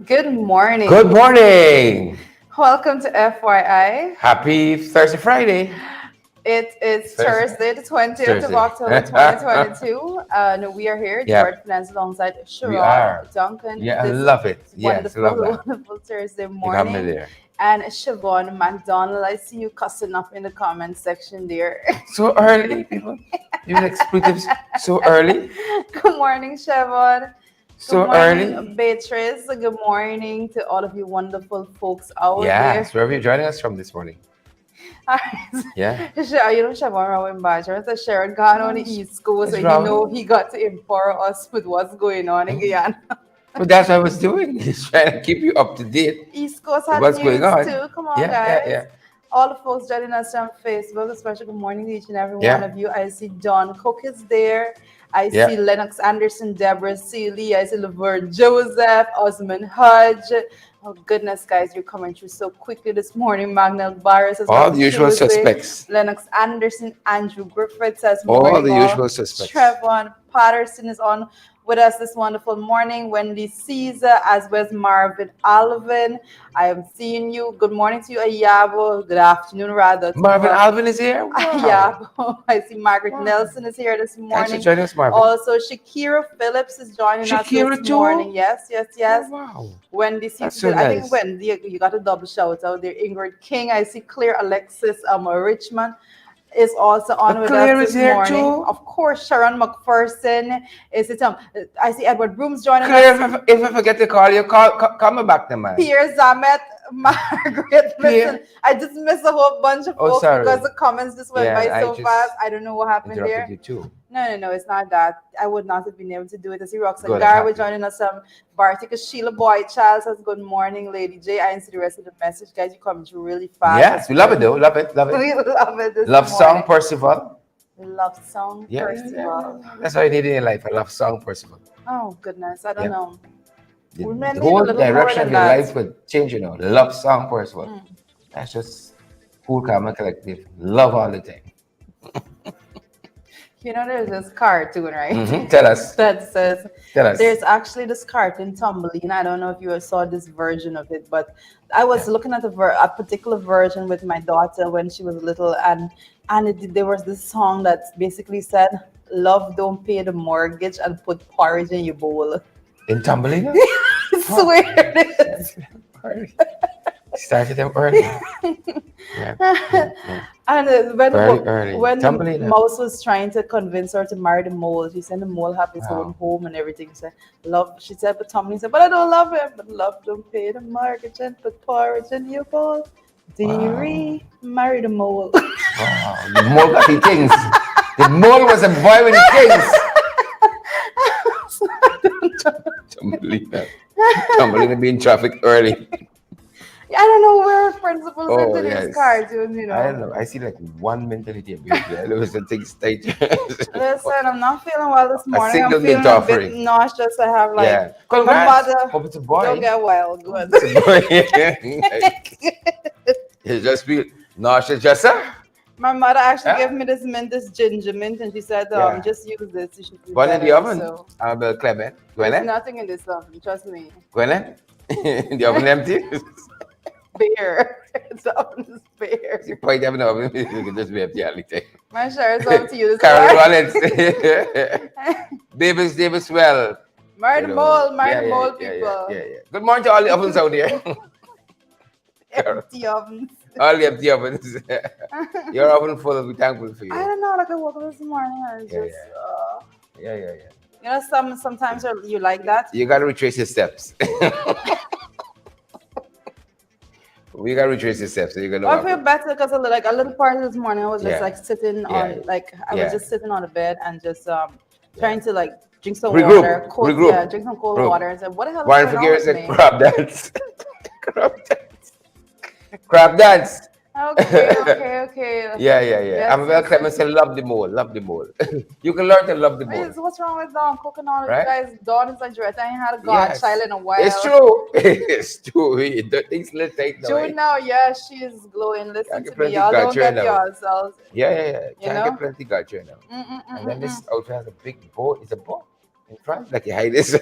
Good morning. Good morning. Welcome to FYI. Happy Thursday, Friday. It is Thursday. Thursday, the It's 20th of Thursday. October, 2022. And we are here, Yeah, George Finance, alongside we Sharon are. Duncan, Yeah, I this love it. Yes, I wonderful, love that. wonderful Thursday You got me morning. there. And Siobhan McDonald, I see you cussing up in the comment section there. So early, people. Using expletives so early. Good morning, Siobhan. Good So morning, early. Beatrice. Good morning to all of you wonderful folks out there. Yes, where are you joining us from this morning? Yeah. You know, Siobhan Rowan Badger, so Sharon gone on the East Coast, It's so he know wrong. he got to empower us with what's going on in Guyana. But that's what I was doing. Just trying to keep you up to date East Coast with had what's going news on. too. Come on, Yeah, yeah, guys. yeah. All the folks joining us on Facebook, especially good morning to each and every one Yeah, of you. I see Don Cook is there. I see yeah. Lennox Anderson, Deborah Seeley. I see Laverne Joseph, Osman Hodge. Oh, goodness, guys, you're coming through so quickly this morning. Magnell Barris says All happy the usual Tuesday. suspects. Lennox Anderson, Andrew Griffith says All morning the all. usual suspects. Trevon Patterson is on with us this wonderful morning. Wendy Caesar, as well as Marvin Alvin. I am seeing you. Good morning to you, Ayabo. Good afternoon, rather, to Marvin Alvin is here. Wow. Ayabo. I see Margaret Wow. Nelson is here this Thanks for morning. joining us, Marvin. Also, Shakira Phillips is joining us this Shakira morning. too. Yes, yes, Oh yes. wow. Wendy That's Caesar so said, I think nice. Wendy, you got a double shout out there. Ingrid King. I see Claire Alexis Richmond is also on with us Claire is this here morning. too. Of course, Sharon McPherson is it. I see Edward Brooms joining Claire, us. if I forget to call you, call me back, then, man. Pierre Zamet, Margaret. Listen, Pierre. I just missed a whole bunch of Oh, folks because sorry. the comments just went Yeah, by I so fast. just I don't know what happened interrupted there. you too. No, it's not that. I would not have been able to do it. I see Roxanne Good, I'm Garwood happy. joining us. Bartika Sheila Boy Charles says, good morning, Lady J. I didn't see the rest of the message. Guys, you coming through really fast Yes, this we love it morning. though. Love it, love it. We love it this Love song, morning. Percival. Love song, Yeah, yeah, yeah, yeah, Percival. yeah. That's all you need in your life. A love song, Percival. Oh, goodness. I don't Yeah. know. We may The need a whole little more direction than of your that. life would change, Love song, Percival. Mm. That's just cool, karma collective. Love all the time. You know, there's this cartoon, right? Tell us. That says Tell us. there's actually this cartoon Tumbling. I don't know if you saw this version of it, but I was Yeah. looking at a particular version with my daughter when she was little, and there was this song that basically said, "Love don't pay the mortgage and put porridge in your bowl." In Thumbelina? I Oh, swear it is. early. Started them early. Yeah, yeah, yeah. And Very early. when the Thumbelina. mouse was trying to convince her to marry the mole, she said the mole have his own Wow. home and everything. She said, love, she said, but Tommy said, but I don't love him. But love don't pay the mortgage and put porridge in your bowl. Wow. Dearie, marry the mole. Wow. The mole got the things. The mole was a boy with the things. Thumbelina. Thumbelina being traffic early. I don't know where principals Oh, into these yes. cartoons, you I don't know. know. I see like one mentality of behavior. There was a thing state. Listen, I'm not feeling well this A morning. I'm single mint feeling a bit offering. nauseous. I have like Yeah. my Congrats. mother. Hope it's a Don't boy. get wild, Hope good. it's a boy. You just feel nauseous, just My mother actually gave huh? me this ginger mint, and she said, Yeah. just use this. You should be One in the better. oven. So Clement. there's Gwyneth? nothing in this oven. Trust me. Gwyneth? The oven empty? Bare. The oven is bare. You point them in the oven. You can just be empty all the time. My share is up to you this Carol morning. Rollins. Davis well. Marry Yeah, the yeah, mole, yeah, yeah, people. yeah, yeah. Good morning to all the ovens out there. Carol. Empty ovens. All the empty ovens. Your oven full, we're thankful for I you. don't know. Like I woke up this morning, and it's Yeah, just, yeah. Yeah, yeah, yeah. sometimes you like that. You gotta retrace your steps. We gotta retrace your steps, so you're gonna I walk feel with. better because like a little part of this morning, I was just Yeah, like sitting yeah, on like I was yeah, just sitting on the bed and just yeah. trying to like drink some water, Regroup, cold, yeah, regroup, drink some cold group. water, and said, "What the hell is Warren going on Figueroa with said me?" crab dance. Crab dance. Crab dance. Okay. Yeah, yeah, yeah. Yes, I'm well yes, Clemens yes. said love the mole, love the mole. You can learn to love the mole, What's wrong with Dawn? Cooking all of you right? guys. Dawn is like, I ain't had a godchild Yes. in a It's while. true. It's true. The things little take now, June eh? now, yeah, she is glowing. Can't Listen get to me, plenty y'all. Don't gotcha get now. yourselves, Yeah, yeah, yeah. you Can't get know. plenty gotcha now. And then Mm-mm. this outfit has a big bow. It's a bow in front, like you hide this.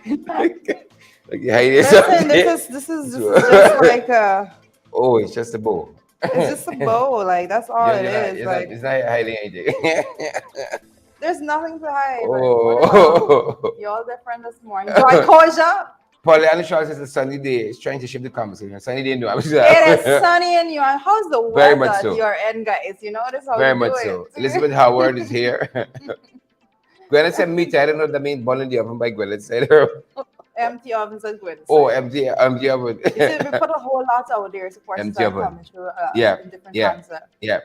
Like you hiding Listen, something. this is just like Oh, it's just a bow. it's just a bow, like that's all it is. Like it's not hiding anything. there's nothing to hide. Like whatever. Oh. You all different this morning. Joy Koja. Pollyanna Shaw says it's a sunny day. It's trying to shift the conversation. Sunny day, no, I'm It is sunny in you. And how's the Very weather much at so. your end, guys? You notice how Very you much do so. it. Elizabeth Howard is here. Gwyneth said meat. I don't know what that means. Ball in the oven by Gwyneth said. Empty ovens and good. Oh, empty oven. You see, we put a whole lot out there to person Empty oven. coming through Yeah, in different yeah, concepts. yeah.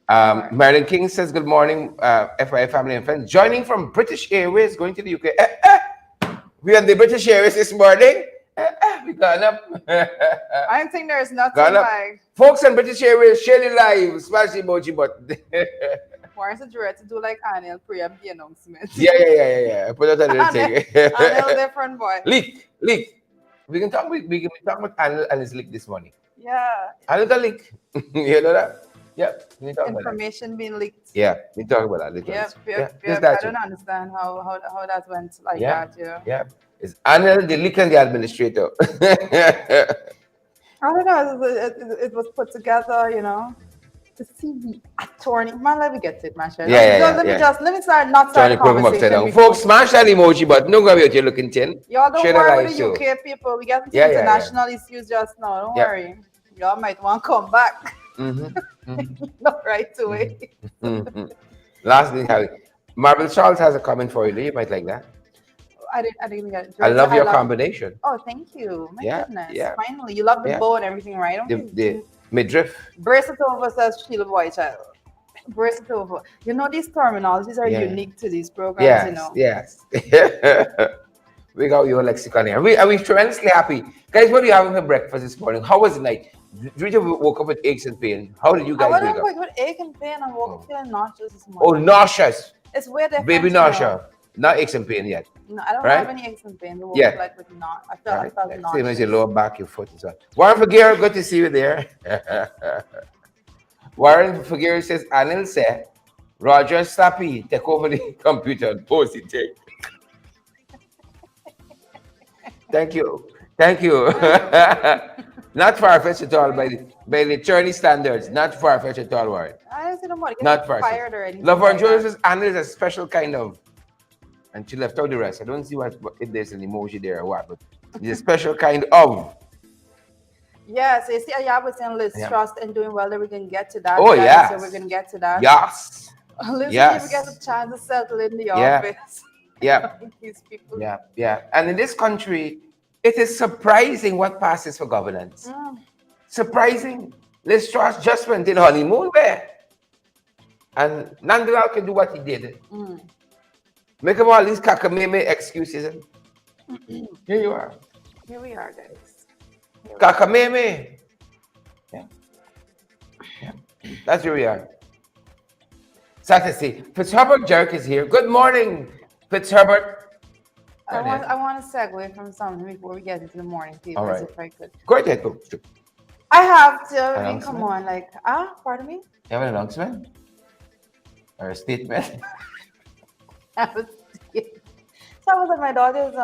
Alright. Marilyn King says, good morning, FYI family and friends. Joining from British Airways, going to the UK. We on the British Airways this morning. We gone up. I think there's nothing Gone up. like Folks on British Airways, share the live. Smash the emoji button. Warren's a direct to do like Anil preempt the announcement. Yeah. I put out a little thing. Anil different boy. Leak. We can talk about Anil and his leak this morning. Yeah. Anil got leak. You know that? Yeah. We can talk about that. Information being leaked. Yeah, we talk about that later. Yep. Just I that don't understand how that went like Yeah. that, yeah. Yeah. It's Anil, the leak and the administrator. I don't know. It was put together, you know, to see the attorney. Man, let me get to it, man. Yeah. Let me start the Trying to prove him upside down. conversation. Folks, smash that emoji button. Don't go out here looking tin. Y'all don't Share the worry live with show. the UK people. We get into Yeah. international issues just now. Don't worry. Y'all might want to come back. Not right away. Last thing, Harry. Marvel Charles has a comment for you. You might like that. I didn't get it. I love your combination. Oh, thank you. My goodness. Yeah. Finally. You love the bow and everything, right? The midriff. Brace it over, says Sheila Boychild. Brace it over. You know, these terminologies are unique to these programs, you know. Yes. We got your lexicon here. We're tremendously happy. Guys, what are you having for breakfast this morning? How was the night? Did you woke up with aches and pain? How did you guys wake up? I wake up with ache and pain and woke up feeling nauseous this morning. Oh, nauseous. It's weird. Baby nausea. Not aches and pain yet. No, I don't have any aches and pains. I woke up like with I felt nauseous. Same as your lower back, your foot, and so on. Warren Figueroa, good to see you there. Warren Figueroa says, Anil said, Roger Slappy, take over the computer and post it. Thank you. Not far-fetched at all by the attorney standards. Not far-fetched at all, Warren. I didn't see nobody Not fired or anything. Laverne Jones says, Anil is a special kind of, and she left out the rest. I don't see if there's an emoji there or what, but it's a special kind of. Yes, you see, I was saying Liz Trust and doing well that we can get to that. Oh, yeah. So we're going to get to that. Yes. Listen, if we get a chance to settle in the office. Yeah. These people. Yeah. And in this country, it is surprising what passes for governance. Surprising. Liz Truss just went in honeymoon there. And Nandalal can do what he did. Make up all these kakameme excuses. Here you are. Here we are, guys. Kakameme. Yeah. That's where we are. Saturday. Fitzherbert Jerk is here. Good morning, Fitzherbert. I want to segue from something before we get into the morning, please. All right. If I could. Go ahead. Go. I have to. Come on, like, pardon me? You have an announcement? Or a statement? So I was at my daughter's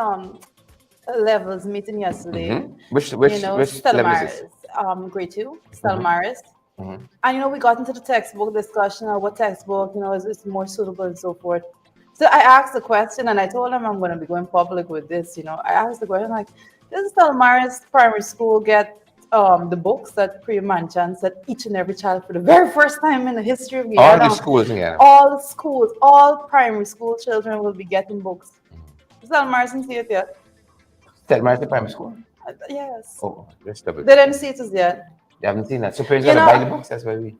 levels meeting yesterday. Which Stella level Maris, is this? grade 2, Stella Maris. And we got into the textbook discussion of what textbook is more suitable and so forth. So I asked the question, and I told him I'm going to be going public with this. I asked the question like, does Stella Maris Primary School get the books that Priya mentioned that each and every child for the very first time in the history of all the schools, yeah. All the schools, all primary school children will be getting books. Stella Maris didn't see it yet. Stella Maris Primary School? Yes. Oh, let's double. They didn't see it as yet. You haven't seen that. So parents gotta buy the books. That's why we.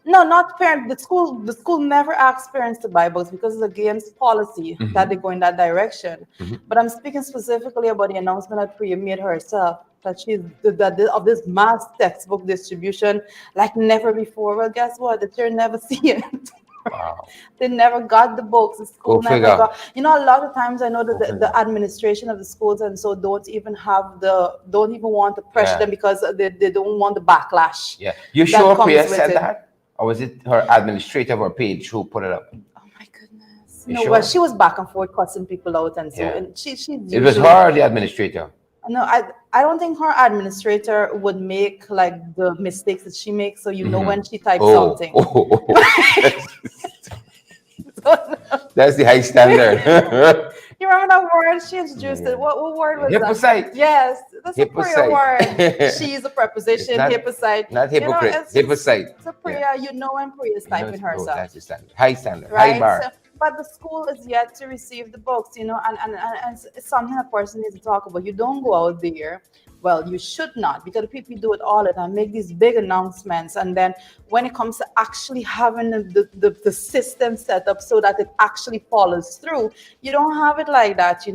No, not parents. The school never asks parents to buy books because it's against policy that they go in that direction. But I'm speaking specifically about the announcement that Priya made herself that she's of this mass textbook distribution like never before. Well, guess what? The children never see it. Wow. They never got the books. The school never got. A lot of times I know that the administration of the schools and so don't even want to pressure them because they don't want the backlash. Yeah. You sure Priya said that? Or was it her administrator or page who put it up? Oh my goodness. You No, well, sure? she was back and forth cussing people out, and so Yeah. and she's It was usually. her, the administrator. No, I don't think her administrator would make like the mistakes that she makes. So you know when she types Oh, something. that's the high standard. You remember that word she introduced? It. What word was that? Hypocrite. Yes, that's a prayer Hypocrite. word. She's a preposition, Not, hypocrite. not hypocrite. It's a Yeah. prayer. You know when prayer is You know, typing herself. that's the standard. High standard. High Right? bar. So, but the school is yet to receive the books, and it's something a person needs to talk about. You don't go out there. Well, you should not, because people do it all the time, make these big announcements. And then when it comes to actually having the system set up so that it actually follows through, you don't have it like that, So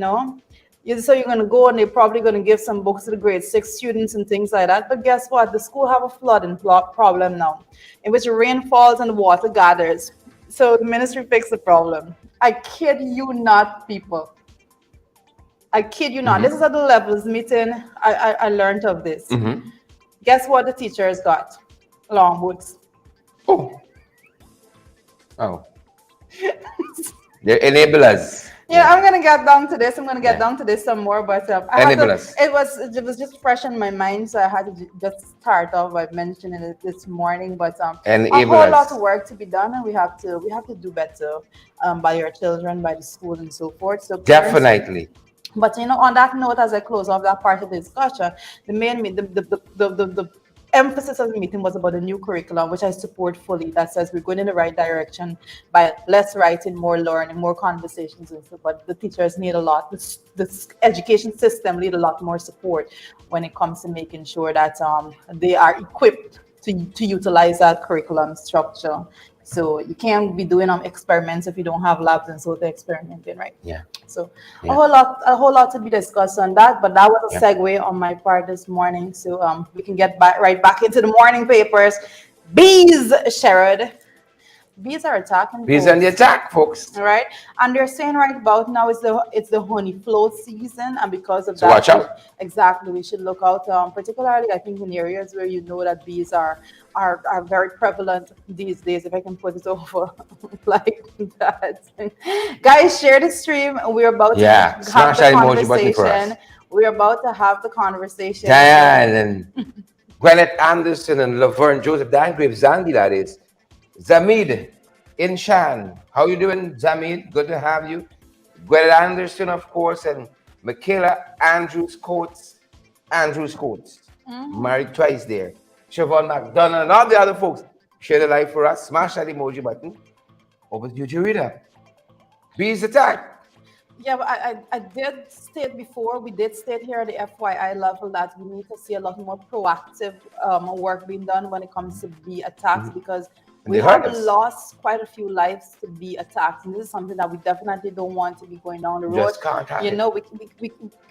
you're going to go and they're probably going to give some books to the grade 6 students and things like that. But guess what? The school have a flooding problem now, in which rain falls and the water gathers. So the ministry fixed the problem. I kid you not, people. I kid you not. This is at the levels meeting. I learned of this. Guess what the teachers got? Long boots. Oh. They're enablers. Yeah, I'm gonna get down to this. I'm gonna get down to this some more, but it was just fresh in my mind, so I had to just start off by mentioning it this morning. But a whole lot of work to be done, and we have to do better by our children, by the school, and so forth. So definitely. But on that note, as I close off that part of the discussion, the emphasis of the meeting was about the new curriculum, which I support fully. That says we're going in the right direction by less writing, more learning, more conversations, and so. But the teachers need a lot. The education system need a lot more support when it comes to making sure that they are equipped to utilize that curriculum structure. So you can't be doing experiments if you don't have labs and so they're experimenting, right? Yeah. So a whole lot to be discussed on that, but that was a segue on my part this morning. So we can get right back into the morning papers. Bees, Sherrod. Bees are attacking. Bees on the attack, folks. All right, and they're saying right about now it's the honey flow season, and because of so that, watch out. Exactly, we should look out. Particularly, I think in areas where you know that bees are very prevalent these days. If I can put it over like that, guys, share the stream. We're about to have the conversation. We're about to have the conversation. Diane and Gwyneth Anderson and Laverne Joseph, Dangrave Zandi, that is. Zamid Inshan, how you doing, Zamid? Good to have you. Gwyneth Anderson, of course, and Michaela Andrews Coates, married twice there. Siobhan McDonald and all the other folks. Share the live for us. Smash that emoji button. Over to you, Jarita. Bees attack. Yeah, but I did state before, we did state here at the FYI level that we need to see a lot more proactive work being done when it comes to bee attacks, because we have lost quite a few lives to bee attacks, and this is something that we definitely don't want to be going down the road.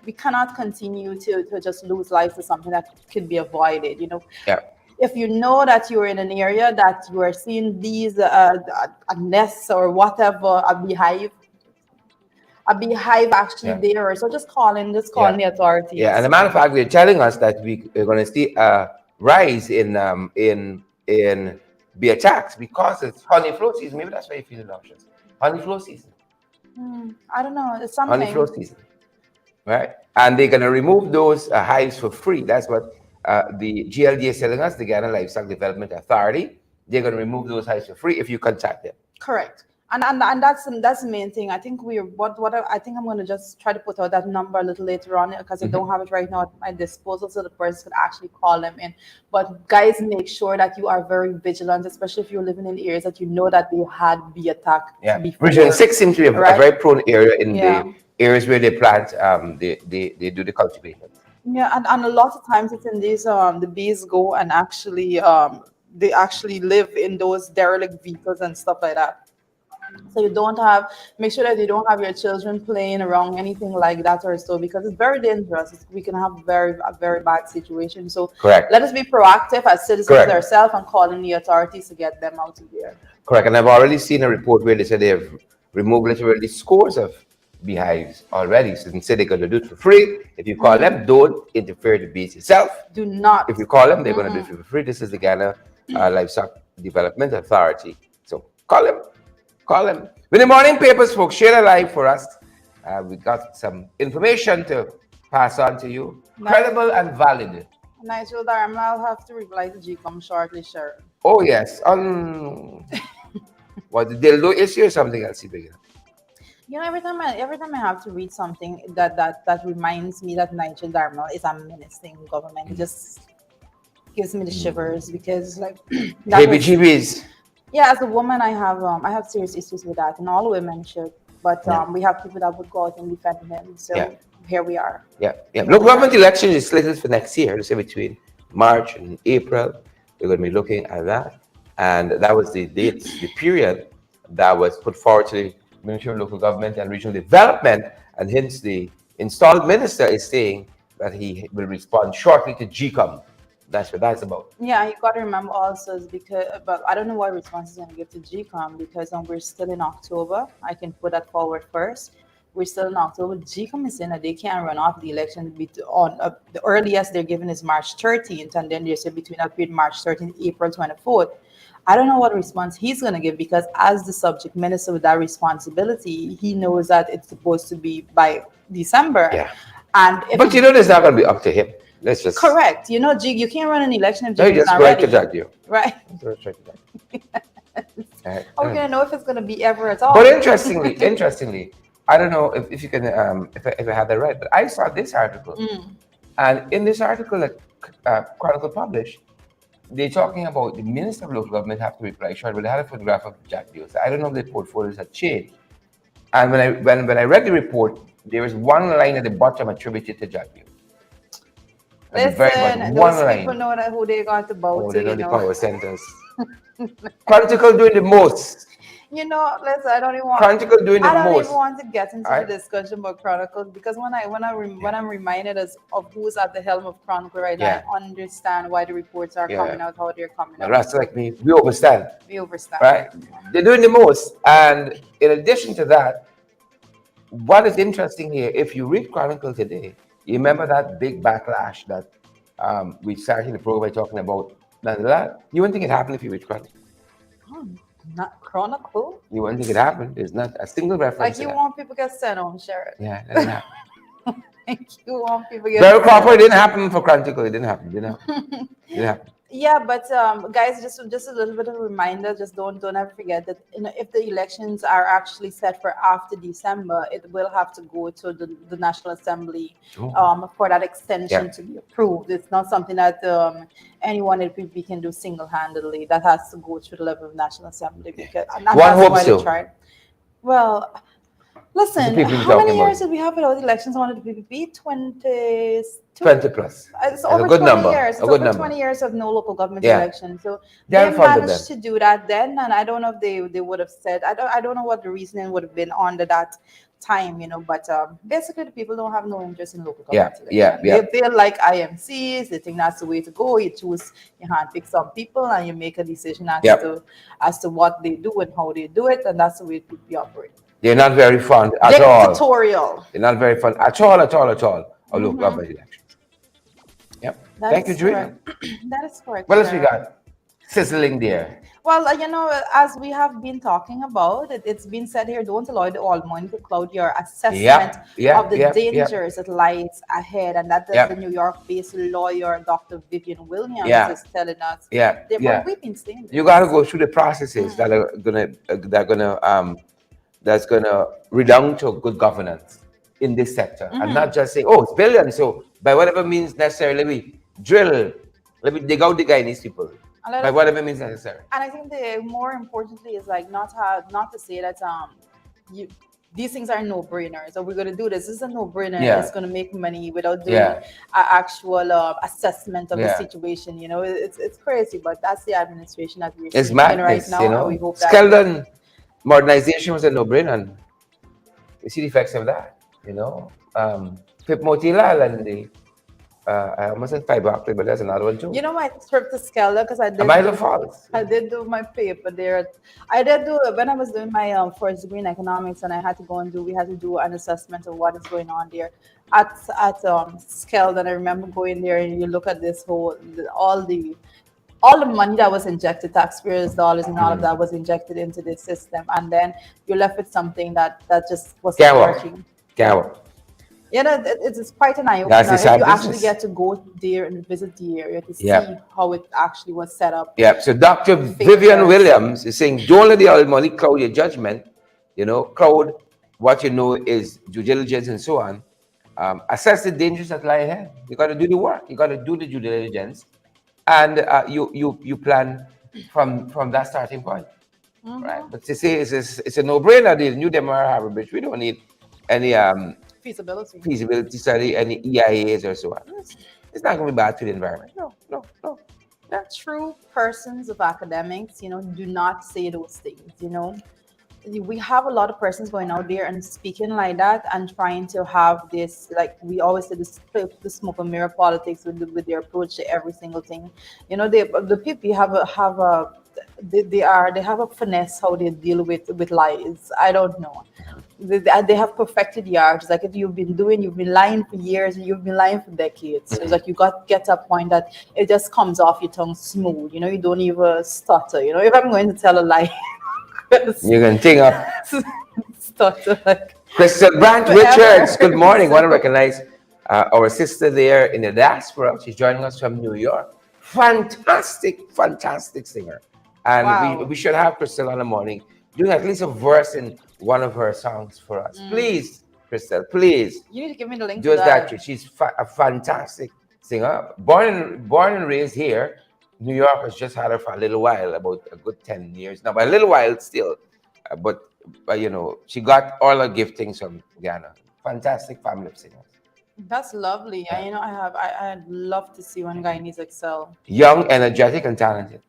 We cannot continue to just lose lives to something that can be avoided. Yeah. If you know that you're in an area that you are seeing these a nest or whatever, a beehive actually there, so just call the authorities. Yeah, and as a matter of fact, they're telling us that we're going to see a rise in bee attacks because it's honey flow season. Maybe that's why you feel nauseous. Honey flow season. I don't know. It's something. Honey flow season, right? And they're going to remove those hives for free. That's what the GLD is telling us, the Ghana Livestock Development Authority. They're going to remove those hives for free if you contact them. Correct. And that's the main thing. I think I think I'm going to just try to put out that number a little later on, because I don't have it right now at my disposal, so the person could actually call them in. But guys, make sure that you are very vigilant, especially if you're living in areas that you know that they had bee attack before. Region 6 seems to be a very prone area in the areas where they plant, they do the cultivation. Yeah, and a lot of times it's in these the bees go and actually they actually live in those derelict vehicles and stuff like that. So make sure that you don't have your children playing around anything like that or so, because it's very dangerous. We can have a very bad situation. So correct. Let us be proactive as citizens ourselves and calling the authorities to get them out of there. Correct. And I've already seen a report where they said they have removed literally scores of beehives already. So they say they're going to do it for free. If you call them, don't interfere with the bees yourself. Do not. If you call them, they're going to do it for free. This is the Ghana Livestock Development Authority. So call them. Call them. When the morning papers, folks, share a live for us. We got some information to pass on to you. Credible and valid. Nigel Darm, I'll have to reply to GCOM shortly, Sharon. Oh, yes. What, the dildo issue or something else you bring up? You know, every time I have to read something that reminds me that Nigel Darnell is a menacing government, it just gives me the shivers because like Heebie-jeebies. yeah, as a woman I have serious issues with that, and all women should. But we have people that would go out and defend him. So here we are. Yeah. Look, government election is slated for next year. Let's say between March and April. We're going to be looking at that. And that was the dates, the period that was put forward to the Ministry of Local Government and Regional Development. And hence the installed minister is saying that he will respond shortly to GCOM. That's what that's about. Yeah, you got to remember also is because, but I don't know what response he's going to give to GCOM because we're still in October. I can put that forward first. We're still in October. GCOM is saying that they can't run off the election on the earliest they're giving is March 13th, and then they say between that period March 13th, April 24th. I don't know what response he's going to give because as the subject minister with that responsibility, he knows that it's supposed to be by December. Yeah. And but you know, it's not going to be up to him. Let's just correct. You know, you can't run an election if no, is not ready. Right. How are we gonna know if it's gonna be ever at all? But interestingly, I don't know if you can if I have that right, but I saw this article, and in this article that Chronicle published, they're talking about the Minister of Local Government have to reply short, but they had a photograph of Jack Deal. So I don't know if the portfolios had changed. And when I read the report, there was one line at the bottom attributed to Jack Deal. Listen, those people know that who they got to bow to. They know the power centers. Chronicle doing the most. You know, listen, I don't even want to get into the discussion about Chronicles because when I'm reminded of who's at the helm of Chronicle right now, I understand why the reports are coming out, how they're coming out. That's like me. We understand. Right? Yeah. They're doing the most. And in addition to that, what is interesting here, if you read Chronicle today, you remember that big backlash that we started the program by talking about that? You wouldn't think it happened if you read Chronicle. Not Chronicle? You wouldn't think it happened. There's not a single reference. Like you want people to get sent home, Sharon. Yeah, that didn't happen. Like you want people to get Very proper. It didn't happen for Chronicle. It didn't happen. It didn't happen. Yeah, but guys, just a little bit of a reminder. Just don't ever forget that if the elections are actually set for after December, it will have to go to the National Assembly for that extension to be approved. It's not something that anyone at PPP can do single-handedly. That has to go through the level of National Assembly because one hopes so. Well. Listen, how many years did we have without elections under the PPP? 20 plus. It's over 20 years. It's over 20 years of no local government election. So they managed to do that then, and I don't know if they would have said. I don't know what the reasoning would have been under that time, you know. But basically, the people don't have no interest in local government. They feel like IMCs. They think that's the way to go. You handpick some people, and you make a decision as to what they do and how they do it, and that's the way PPP operate. They're not very fond at all. Dictatorial. They're not very fond at all of local government elections. Yep. Thank you, Julia. That is correct. What else we got? Sizzling there. Well, you know, as we have been talking about, it's been said here, don't allow the old money to cloud your assessment of the dangers that lies ahead. And that the New York-based lawyer, Dr. Vivian Williams, is telling us. We've been saying this. You got to go through the processes that's gonna redound to good governance in this sector, and not just say, "Oh, it's billions." So by whatever means necessary, let me dig out the guy in these people. By whatever means necessary. And I think the more importantly is like not to say that these things are no-brainers. So we're gonna do this. This is a no-brainer. It's gonna make money without doing an actual assessment of the situation. You know, it's crazy, but that's the administration that we're seeing right now. You know, and we hope that modernization was a no-brainer, and we see the effects of that. You know, Pip Motilal and the I almost said fiber optic, but there's another one too. You know, my trip to Skelda because I did do my paper there. I did do it when I was doing my first degree in economics, and we had to do an assessment of what is going on there at Skelda. And I remember going there, and you look at this all the all the money that was injected, taxpayers' dollars and all of that was injected into this system, and then you're left with something that just wasn't Can't work. working. Can't work. Yeah, no, it's quite an eye That's opener the if sad you actually business. get to go there and visit the area to see Yep. how it actually was set up. Yeah. So Dr. Vivian Williams is saying, don't let the oil money cloud your judgment. Cloud what you know is due diligence and so on. Assess the dangers that lie ahead. You got to do the work. You got to do the due diligence, and you plan from that starting point, right? But to say it's a no-brainer. The new Demerara Harbor Bridge. We don't need any feasibility study, any EIAs or so on. It's not going to be bad to the environment. No. True persons of academics, do not say those things. We have a lot of persons going out there and speaking like that and trying to have this, like we always say, the smoke and mirror politics with their approach to every single thing. The people they have a finesse how they deal with lies. I don't know. They have perfected the art. It's like if you've been lying for years, you've been lying for decades. So it's like you get to a point that it just comes off your tongue smooth. You don't even stutter. If I'm going to tell a lie, you can think up. Stutter like. Crystal Brandt Richards, good morning. Want to recognize our sister there in the diaspora. She's joining us from New York. Fantastic singer. And Wow. we should have Crystal on the morning doing at least a verse in one of her songs for us. Please, Crystal, please. You need to give me the link Do to that. She's a fantastic singer. Born and raised here. New York has just had her for a little while, about a good 10 years now, but a little while still. But she got all her giftings from Ghana. Fantastic family of singers. That's lovely. Yeah. I'd love to see one Guyanese excel. Young, energetic, and talented.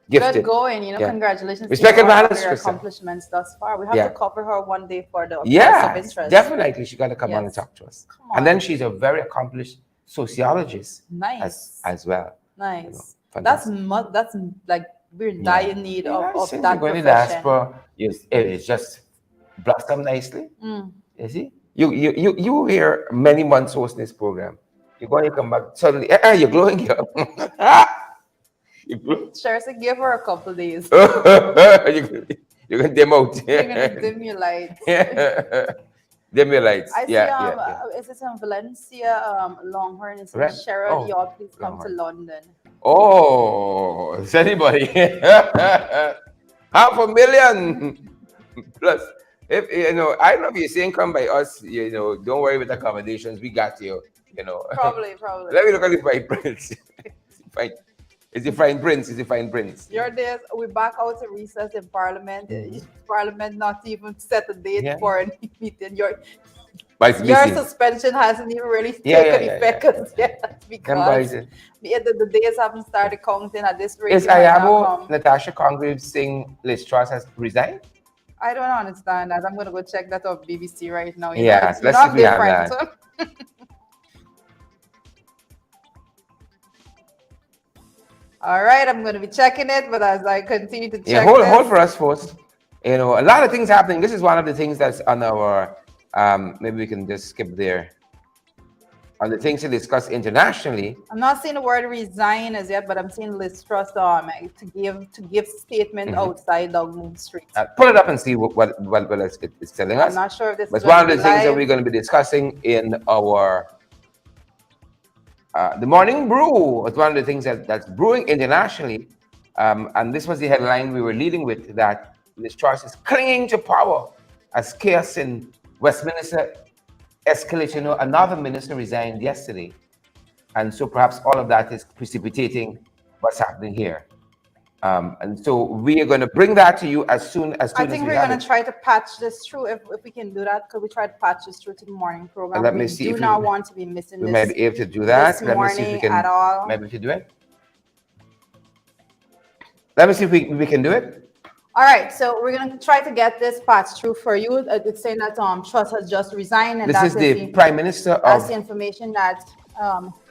Gifted. Good going. Congratulations Respect and balance, your Crystal. accomplishments thus far. We have to cover her one day for the yeah, of interest. Definitely. She got to come on and talk to us. And then she's a very accomplished sociologist. Nice. As well. Nice. That's like we're in dire need of that going profession. To it's just blossom nicely. You see, you here many months hosting this program. You're going to come back suddenly. You're glowing here. Sure, so give her a couple of days. You're gonna dim out. You're gonna dim your lights. Dim your lights. I see. Is it in Valencia? Longhorn is right. Cheryl. Y'all please come to London. Oh, is anybody? $500,000 plus. If I don't know if you're saying come by us, don't worry with accommodations. We got you. Probably. Let me look at the fine prints. It's the fine prints. Your days, we're back out to recess in Parliament. Parliament not even set a date for a meeting. Your suspension hasn't even really taken effect yet because the days haven't started counting at this rate. Is Ayabo Natasha Congreve saying Liz Truss has resigned? I don't understand that. I'm going to go check that on BBC right now. Let's see if we have that. All right, I'm going to be checking it, but as I continue to check hold for us, folks. A lot of things happening. This is one of the things that's on our, maybe we can just skip there. On the things to discuss internationally. I'm not seeing the word resign as yet, but I'm seeing Liz Truss to give statement outside Dogmoon Street. Pull it up and see what it's telling us. I'm not sure if this is one of the things that we're going to be discussing in our the Morning Brew. It's one of the things that's brewing internationally. And this was the headline we were leading with, that Liz Truss is clinging to power as chaos in Westminster escalates. Another minister resigned yesterday. And so perhaps all of that is precipitating what's happening here. And so we are going to bring that to you as soon as I think we're going to try to patch this through if we can do that. Could we try to patch this through to the morning program? Let me see. We do not want to be missing this. We might be able to do that. Let me see if we can. At all. Maybe we can do it. Let me see if we can do it. All right, so we're going to try to get this patched through for you. It's saying that Truss has just resigned, and this is the Prime Minister of. That's the information that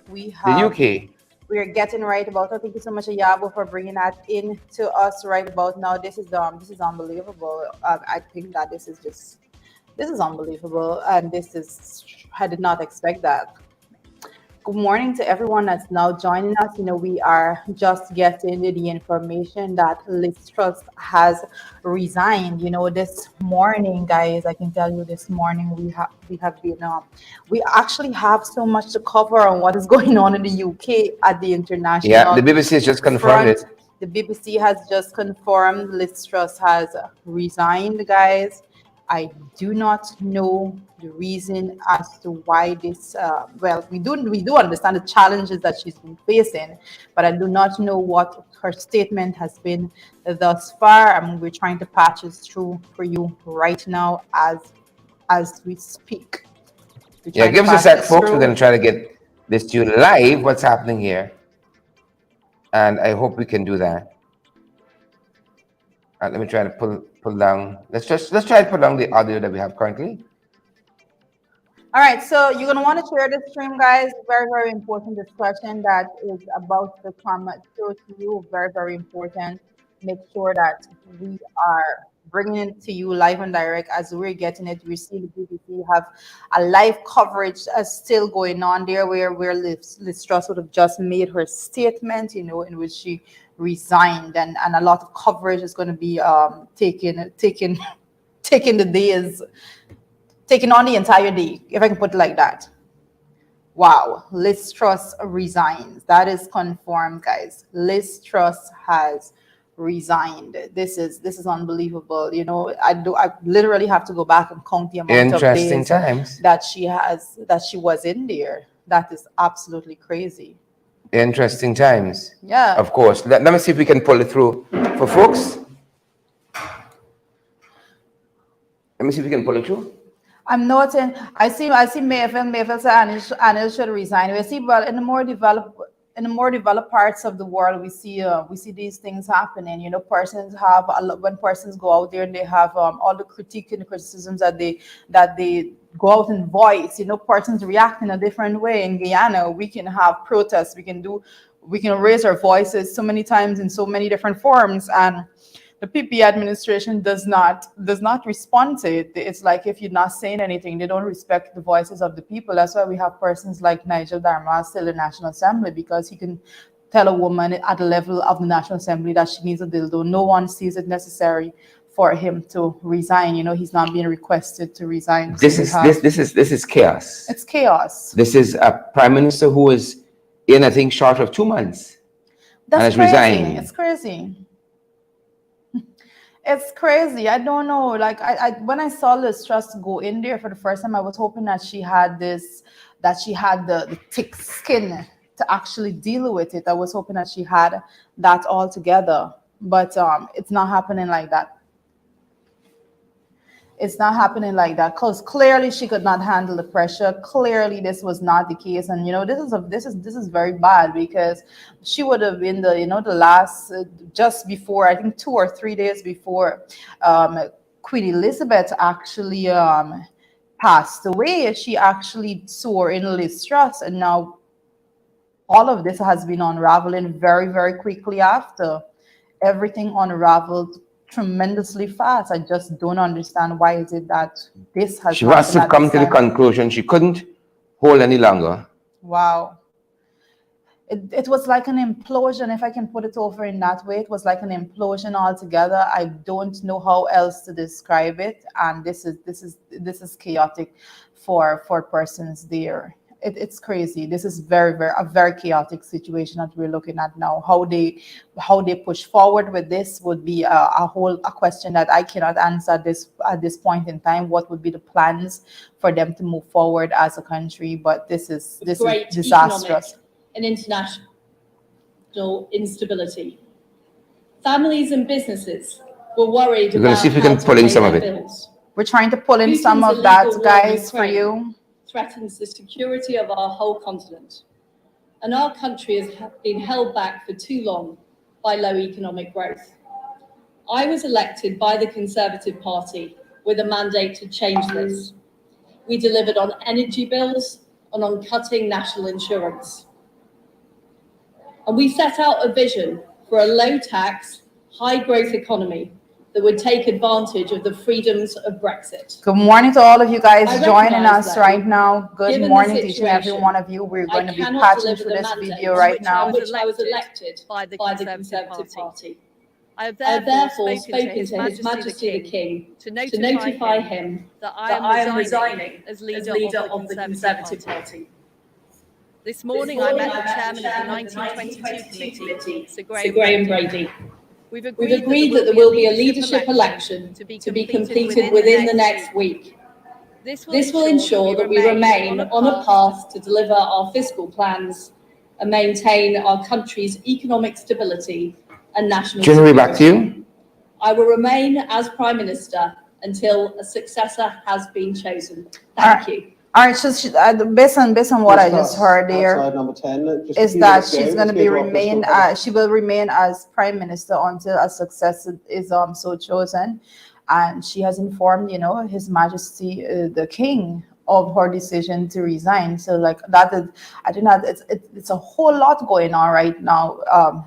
we have. The UK. We are getting right about it. Thank you so much, Ayabo, for bringing that in to us right about now. This is unbelievable. I think that this is unbelievable, and I did not expect that. Good morning to everyone that's now joining us. We are just getting the information that Liz Truss has resigned. This morning, guys, I can tell you this morning we have been we actually have so much to cover on what is going on in the UK at the Yeah, the international BBC has just confirmed front. it. The BBC has just confirmed Liz Truss has resigned, guys. I do not know the reason as to why this. Well, we do understand the challenges that she's been facing, but I do not know what her statement has been thus far. I mean, we're trying to patch this through for you right now as we speak. We're Yeah, trying to give us a patch sec, this folks. We're through. going to try to get this to you live, what's happening here. And I hope we can do that. Let me try to pull down. Let's try to pull down the audio that we have currently. All right, so you're gonna want to share this stream, guys. Very, very important discussion that is about to come through to you. Very, very important. Make sure that we are bringing it to you live and direct as we're getting it. We see the BBC have a live coverage still going on there, where Liz Truss would have just made her statement, in which she resigned, and a lot of coverage is going to be taking taking the days taking on the entire day, if I can put it like that. Wow, Liz Truss resigns. That is confirmed, guys. Liz Truss has resigned. This is unbelievable. I literally have to go back and count the amount of Interesting days times. that she was in there. That is absolutely crazy. Interesting times. Yeah. Of course. Let me see if we can pull it through for folks. Let me see if we can pull it through. I'm noting. I see Mayfield say Anil should resign. We see, well, in the more developed parts of the world, we see these things happening. Persons have when persons go out there and they have all the critique and criticisms that they go out and voice. Persons react in a different way. In Guyana, we can have protests. We can raise our voices so many times in so many different forms, and the PP administration does not respond to it. It's like if you're not saying anything, they don't respect the voices of the people. That's why we have persons like Nigel Darma still in the National Assembly, because he can tell a woman at the level of the National Assembly that she needs a dildo. No one sees it necessary for him to resign. He's not being requested to resign. This is chaos. It's chaos. This is a prime minister who is in, I think, short of 2 months. That's and has crazy. resigned. It's crazy. It's crazy. I don't know. Like when I saw Liz Truss go in there for the first time, I was hoping that she had the thick skin to actually deal with it. I was hoping that she had that all together, but it's not happening like that. It's not happening like that, because clearly she could not handle the pressure. Clearly this was not the case, and this is very bad, because she would have been the last, just before, I think 2 or 3 days before Queen Elizabeth actually passed away. She actually swore in Liz Truss, and now all of this has been unraveling very, very quickly after. Everything unraveled tremendously fast. I just don't understand why is it that this has She must happened have at come this to the time. conclusion she couldn't hold any longer. Wow. It was like an implosion, if I can put it over in that way. It was like an implosion altogether. I don't know how else to describe it, and this is chaotic for persons there. It's crazy. This is a very chaotic situation that we're looking at now. How they push forward with this would be a question that I cannot answer at this point in time. What would be the plans for them to move forward as a country? But this is disastrous. And international instability. Families and businesses were worried We're going to see if we can pull in some of it. Bills. We're trying to pull in Putin's some of illegal that, war in guys, for Ukraine you. Threatens the security of our whole continent. And our country has been held back for too long by low economic growth. I was elected by the Conservative Party with a mandate to change this. We delivered on energy bills and on cutting national insurance. And we set out a vision for a low-tax, high-growth economy that would take advantage of the freedoms of Brexit. Good morning to all of you guys I joining recognise us that, right now. Good given the morning to each and every situation, one of you. We're going I to be cannot patching deliver through the this mandate video right now. on which I was elected by the Conservative Party. I have I have therefore spoken to His Majesty the King to to notify him that that I am resigning as leader of the Conservative Party. This morning I met the chairman of the 1922 committee, Sir Graham Brady. We've We've agreed that there will be a leadership election to be completed within the next week. This will ensure that we remain on a path to deliver our fiscal plans and maintain our country's economic stability and national January, security. back to you. I will remain as Prime Minister until a successor has been chosen. All Thank right. you. All right, so based on what I just heard there, Slide number 10, just a is few that minutes she's ago. going to Let's be go to our fiscal remain policy. she will remain as prime minister until a successor is so chosen, and she has informed His Majesty the King of her decision to resign. So like that is, I do not, it's a whole lot going on right now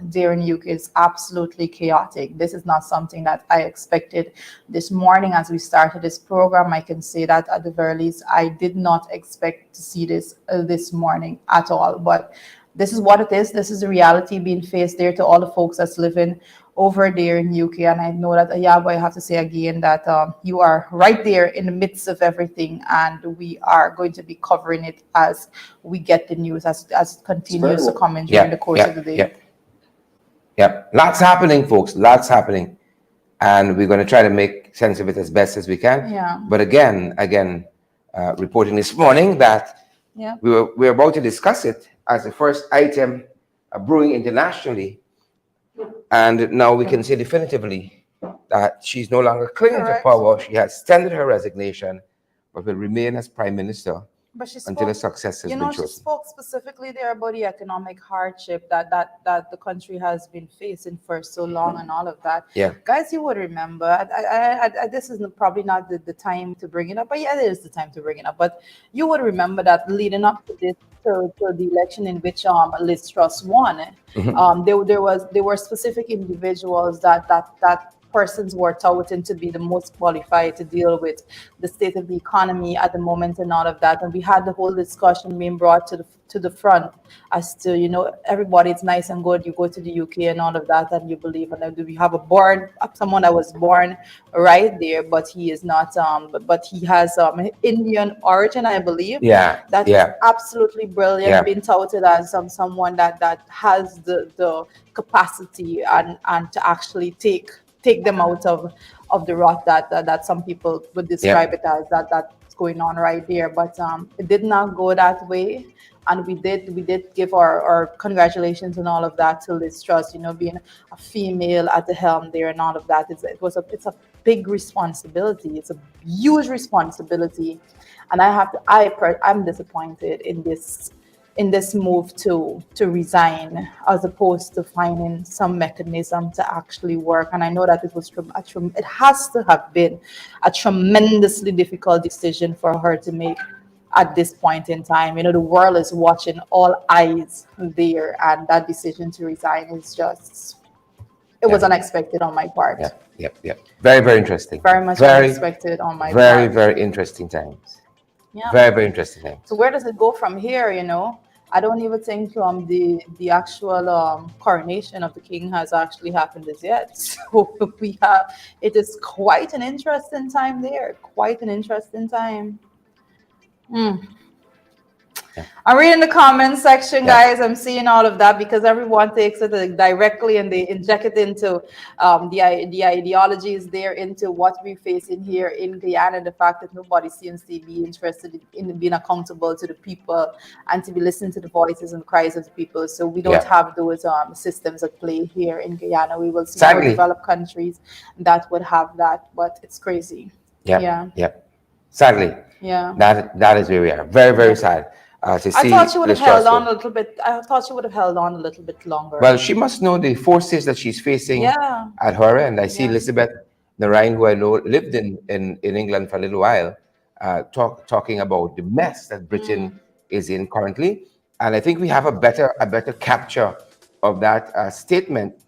there in UK. It's absolutely chaotic. This is not something that I expected this morning as we started this program. I can say that at the very least I did not expect to see this this morning at all, but this is what it is. This is the reality being faced there to all the folks that's living over there in UK. And I know that, yeah, but I have to say again that you are right there in the midst of everything, and we are going to be covering it as we get the news, as it continues to come in during the course of the day. Lots happening, folks. Lots happening, and we're going to try to make sense of it as best as we can. Yeah. But again, reporting this morning that we're about to discuss it as the first item brewing internationally, and now we can say definitively that she's no longer clinging to power. She has tendered her resignation, but will remain as Prime Minister until a successor has been chosen. She spoke specifically there about the economic hardship that the country has been facing for so long and all of that. Yeah. Guys, you would remember, this is probably not the time to bring it up, but yeah, it is the time to bring it up. But you would remember that leading up to this, to the election in which Liz Truss won, there were specific individuals that persons were touted to be the most qualified to deal with the state of the economy at the moment and all of that. And we had the whole discussion being brought to the front as to, everybody, it's nice and good. You go to the UK and all of that, and you believe, and then we have someone that was born right there, but he is not, but he has Indian origin, I believe. That is absolutely brilliant, being touted as someone that has the capacity and to actually take them out of the rut that some people would describe it as, that's going on right there. But it did not go that way, and we did give our congratulations and all of that to Liz Truss, being a female at the helm there and all of that. It's a big responsibility. It's a huge responsibility, and I'm disappointed in this move to resign, as opposed to finding some mechanism to actually work. And I know that it has to have been a tremendously difficult decision for her to make at this point in time. The world is watching, all eyes there, and that decision to resign is it was unexpected on my part. Very, very interesting. Very much unexpected on my part. Very, very interesting times. Very, very interesting times. So where does it go from here? I don't even think the actual coronation of the king has actually happened as yet. So it is quite an interesting time there. Quite an interesting time. I'm reading the comment section, guys. I'm seeing all of that because everyone takes it directly and they inject it into the ideologies there, into what we're facing here in Guyana. The fact that nobody seems to be interested in being accountable to the people and to be listening to the voices and cries of the people. So we don't have those systems at play here in Guyana. We will see more developed countries that would have that, but it's crazy. Sadly, that is where we are. Very, very sad. I thought she would have held on a little bit. I thought she would have held on a little bit longer. Well, she must know the forces that she's facing at her end. I see Elizabeth Narine, who I know lived in England for a little while, talking about the mess that Britain is in currently. And I think we have a better capture of that statement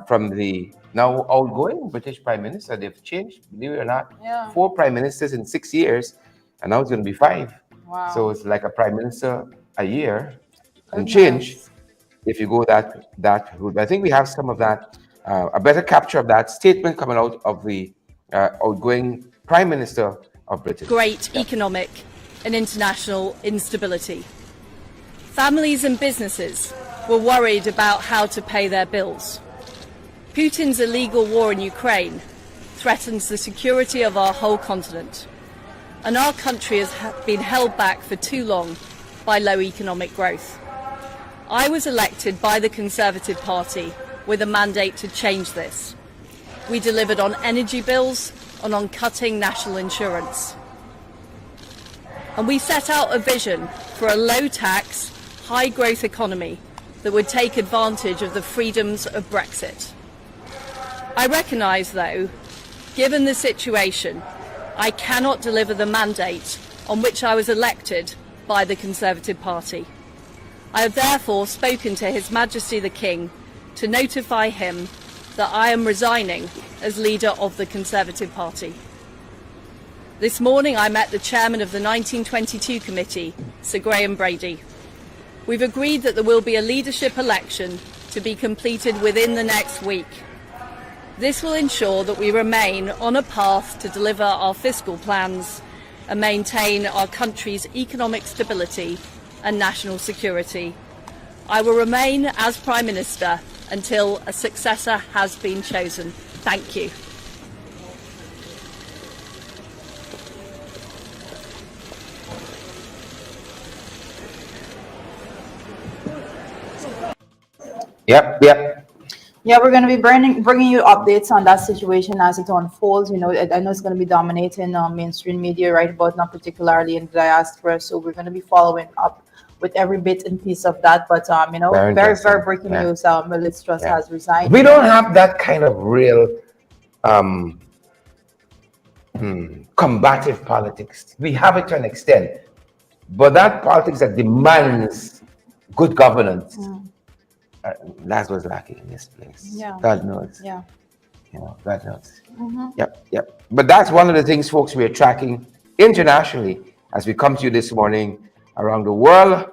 from the now outgoing British Prime Minister. They've changed, believe it or not, Yeah. 4 Prime Ministers in 6 years, and now it's going to be 5. Wow. So it's like a Prime Minister a year and Goodness. change if you go that route. I think we have some of that, a better capture of that statement coming out of the outgoing Prime Minister of Britain. Great economic and international instability. Families and businesses were worried about how to pay their bills. Putin's illegal war in Ukraine threatens the security of our whole continent, and our country has been held back for too long by low economic growth. I was elected by the Conservative Party with a mandate to change this. We delivered on energy bills and on cutting national insurance. And we set out a vision for a low-tax, high-growth economy that would take advantage of the freedoms of Brexit. I recognise, though, given the situation, I cannot deliver the mandate on which I was elected by the Conservative Party. I have therefore spoken to His Majesty the King to notify him that I am resigning as leader of the Conservative Party. This morning I met the chairman of the 1922 committee, Sir Graham Brady. We've agreed that there will be a leadership election to be completed within the next week. This will ensure that we remain on a path to deliver our fiscal plans and maintain our country's economic stability and national security. I will remain as Prime Minister until a successor has been chosen. Thank you. Yep. Yeah, we're going to be bringing you updates on that situation as it unfolds. You know, I know it's going to be dominating mainstream media right about now, particularly in the diaspora. So we're going to be following up with every bit and piece of that. But you know, very breaking news. Liz Truss has resigned. We don't have that kind of real combative politics. We have it to an extent, but that politics that demands good governance. That was lacking in this place. Yeah. God knows. Yeah. You know, God knows. Yep. But that's one of the things, folks, we are tracking internationally as we come to you this morning around the world.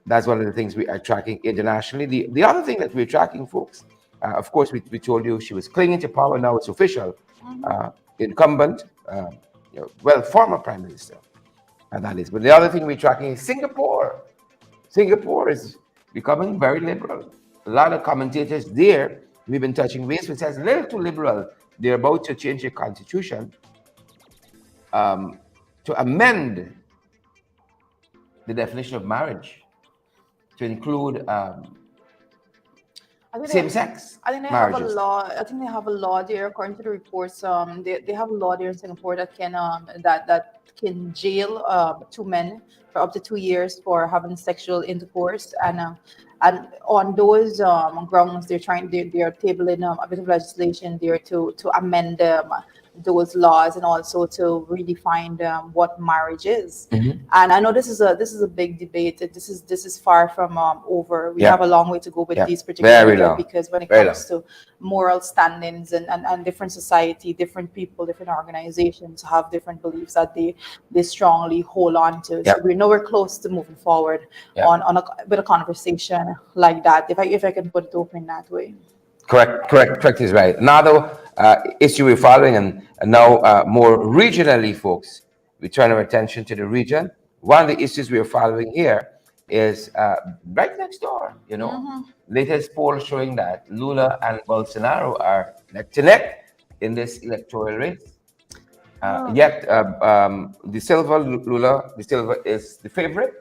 That's one of the things we are tracking internationally. The other thing that we're tracking, folks, of course, we told you she was clinging to power. Now it's official. Incumbent, former Prime Minister. And that is. But the other thing we're tracking is Singapore. Singapore is becoming very liberal. A lot of commentators there, we've been touching base, which says a little too liberal. They're about to change the constitution to amend the definition of marriage to include same-sex. I think they marriages. have a law. I think they have a law there, according to the reports. They have a law there in Singapore that can that can jail 2 men for up to 2 years for having sexual intercourse, and on those grounds, they are tabling a bit of legislation there to amend those laws and also to redefine what marriage is. And I know this is a big debate. This is far from over. We have a long way to go with these particular because when it comes to moral standings and different society, different people, different organizations have different beliefs that they strongly hold on to. So we know we're close to moving forward on a conversation like that, if I can put it open that way. Correct is right. Another issue we're following, and now more regionally, folks, we turn our attention to the region. One of the issues we're following here is right next door, you know, latest poll showing that Lula and Bolsonaro are neck to neck in this electoral race. Yet the Silva is the favorite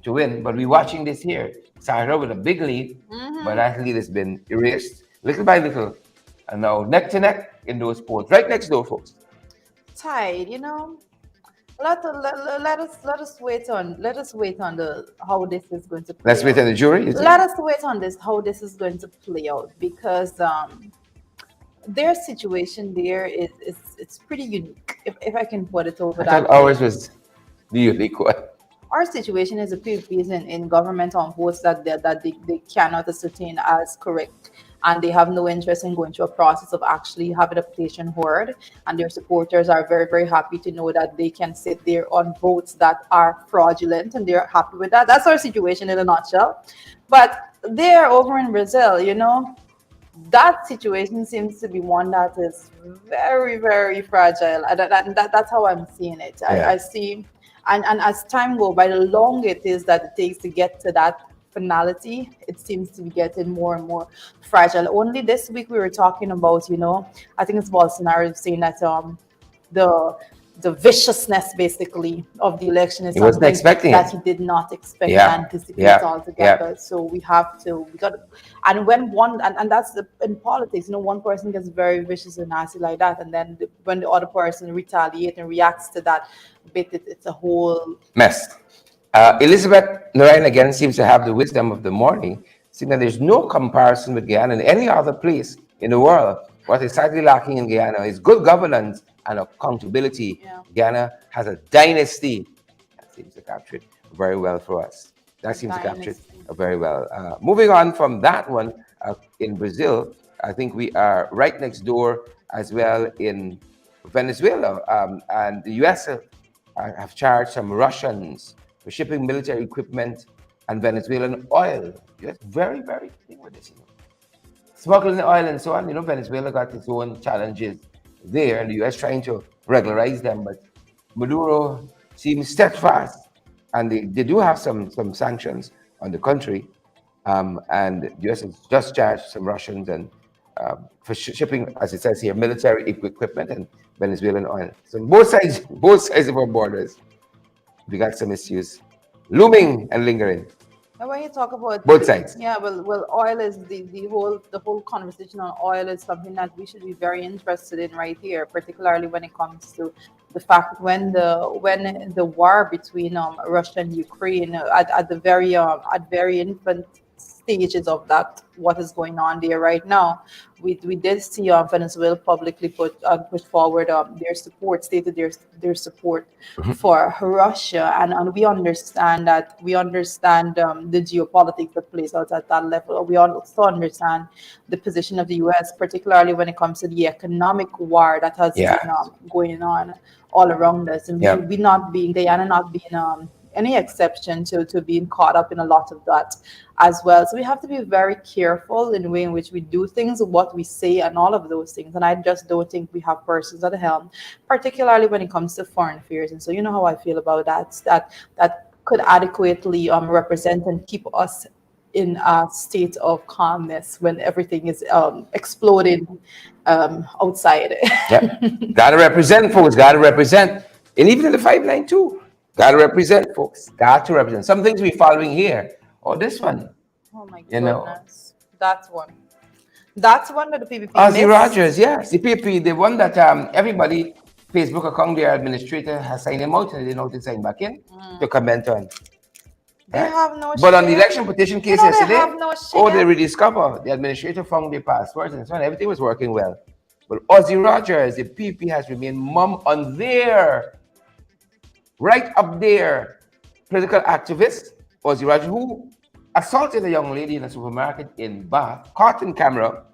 to win, but we're watching this here. Started with a big lead, but that lead has been erased little by little, and now neck to neck in those polls, right next door, folks. Tied, you know. Let us wait on how this is going to play. Let's wait on the jury. Let us wait on how this is going to play out, because their situation there it's pretty unique, if I can put it over that. Ours was the unique one. Our situation is a PvPs in government on votes that they cannot ascertain as correct and they have no interest in going through a process of actually having a petition heard. And their supporters are very, very happy to know that they can sit there on votes that are fraudulent, and they're happy with that. That's our situation in a nutshell. But there, over in Brazil, that situation seems to be one that is very, very fragile. That's how I'm seeing it. I see, and as time goes by, the longer it is that it takes to get to that finality, it seems to be getting more and more fragile. Only this week we were talking about, I think it's Bolsonaro saying that the the viciousness basically of the election is He wasn't something expecting that it. he did not expect Yeah. and anticipate Yeah. altogether. So we got, and when one, and that's in politics, one person gets very vicious and nasty like that, and then when the other person retaliates and reacts to that bit, it's a whole mess. Elizabeth Narayan again seems to have the wisdom of the morning, saying that there's no comparison with Guyana in any other place in the world. What is sadly lacking in Guyana is good governance and accountability. Yeah. Guyana has a dynasty. That seems to capture it very well for us. That seems to capture it very well. Moving on from that one, in Brazil, I think we are right next door as well in Venezuela, and the U.S. Have charged some Russians for shipping military equipment and Venezuelan oil. Yes, very, very thing with this, Smuggling oil and so on. Venezuela got its own challenges there, and the U.S. trying to regularize them, but Maduro seems steadfast, and they do have some sanctions on the country, and the U.S. has just charged some Russians and for shipping, as it says here, military equipment and Venezuelan oil. So both sides of our borders, we got some issues looming and lingering. And when you talk about Both sides. Yeah, well, oil is the whole conversation on oil is something that we should be very interested in right here, particularly when it comes to the fact when the war between Russia and Ukraine at very infant stages of that, what is going on there right now. We did see Venezuela publicly push forward stated their support for Russia, and we understand the geopolitics that plays out at that level. We also understand the position of the U.S., particularly when it comes to the economic war that has been going on all around us, and Guyana not being any exception to being caught up in a lot of that as well. So we have to be very careful in the way in which we do things, what we say, and all of those things. And I just don't think we have persons at the helm, particularly when it comes to foreign affairs. And so you know how I feel about that could adequately represent and keep us in a state of calmness when everything is exploding outside. Yeah, gotta represent, folks. Gotta represent, and even in the 592. Got to represent, folks. Got to represent. Some things we're following here. Or this one. Oh my goodness. That's one that the PPP Ozzy missed. Rogers, yes. The PPP, the one that everybody, Facebook account, their administrator has signed him out and they didn't know to sign back in to comment on. They have no But on the election petition case yesterday, they have no they rediscovered. The administrator found their passwords and so on. Everything was working well. But Ozzy Rogers, the PPP has remained mum on their right up there, political activist, Ozzy Rogers, who assaulted a young lady in a supermarket in Bath, caught in camera.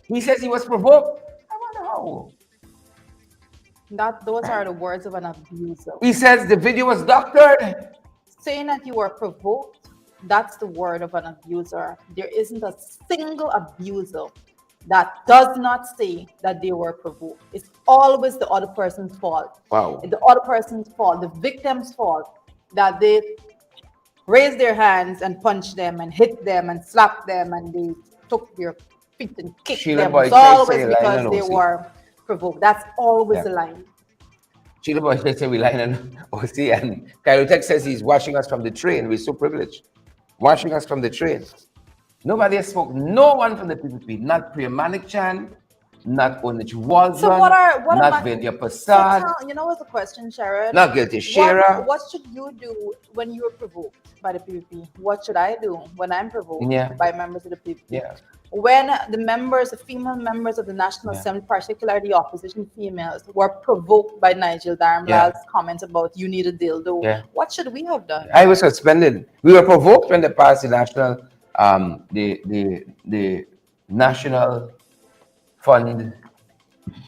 He says he was provoked. I wonder how. Those are the words of an abuser. He says the video was doctored. Saying that you were provoked, that's the word of an abuser. There isn't a single abuser that does not say that they were provoked. It's always the other person's fault. Wow. The other person's fault, the victim's fault, that they raised their hands and punched them and hit them and slapped them and they took their feet and kicked them. It's always because they were provoked. That's always the line. Sheila Boy says we line on OC, and Kyrotech says he's watching us from the train. We're so privileged. Watching us from the train. Nobody has spoken. No one from the PPP. Not Priya Manik-Chan, not Onich Waldron, so not Vidya Prasad. So what's the question, Sharon? Not Guilty Shera. What should you do when you are provoked by the PPP? What should I do when I'm provoked by members of the PPP? Yeah. When the female members of the National Assembly, particularly the opposition females, were provoked by Nigel Darmlad's comment about you need a dildo, what should we have done? I was suspended. We were provoked when they passed the national the national fund,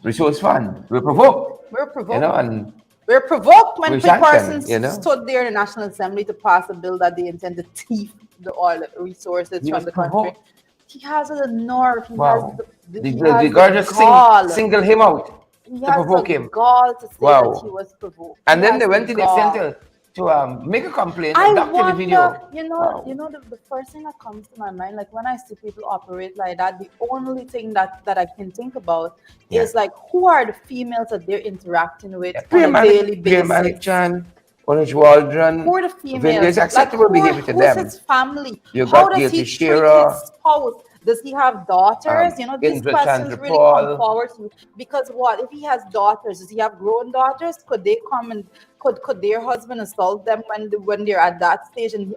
resource fund. We're provoked. We're provoked. You know, and We're provoked when we're big sanctioned, persons you know. stood there in the National Assembly to pass a bill that they intend to thief the oil resources He from was the country. provoked. He has the nerve. He Wow. has The guard the just gall. singled him out He to has provoke the him. gall to say Wow. that he was provoked. And He then has they went to the gall. extent to make a complaint, I a doctor the video. wonder, Wow. the first thing that comes to my mind, like when I see people operate like that, the only thing that I can think about is like, who are the females that they're interacting with on a daily basis? Chan, Orange Waldron, Who are the females? There's acceptable behavior to them. Who's his family? You How got does he Guilty treat Shearer, his spouse? Does he have daughters? These Indra questions Chandra really Paul. come forward to me. Because what if he has daughters? Does he have grown daughters? Could they come and could their husband assault them when they're at that stage and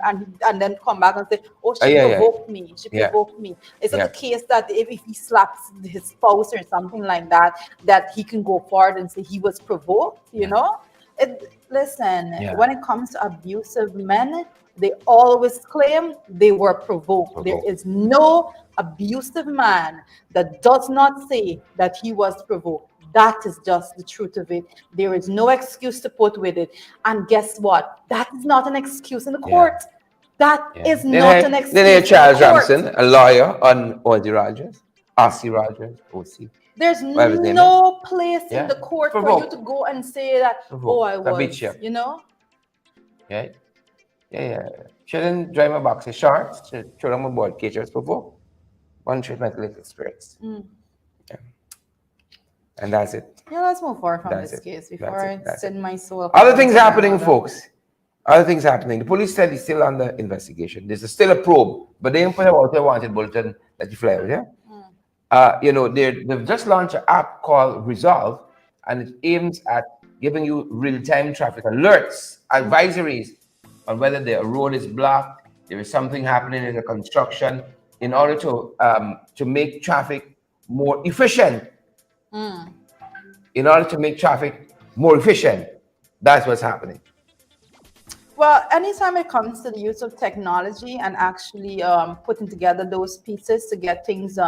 then come back and say, oh, she provoked me. She provoked me. Is it the case that if he slaps his spouse or something like that, that he can go forward and say he was provoked? You know? Listen, when it comes to abusive men, they always claim they were provoked. There is no abusive man that does not say that he was provoked. That is just the truth of it. There is no excuse to put with it. And guess what? That is not an excuse in the court. That is not an excuse. Then Charles Ramson, a lawyer on Ozzy Rogers, RC Rogers, OC. There's no place in the court for you to go and say that, oh, I was, you know? She didn't drive my boxer shorts. She showed them a board cage. Just provoked. One treatment little spirits. And that's it. Yeah, let's move forward from this case before I send my soul. Other things happening, folks. Other things happening. The police said it's still under investigation. There's still a probe, but they didn't put out their wanted bulletin that you fly out, they've just launched an app called Resolve, and it aims at giving you real-time traffic alerts, advisories on whether the road is blocked, there is something happening in the construction, in order to make traffic more efficient. In order to make traffic more efficient, that's what's happening. Well, anytime it comes to the use of technology and actually putting together those pieces to get things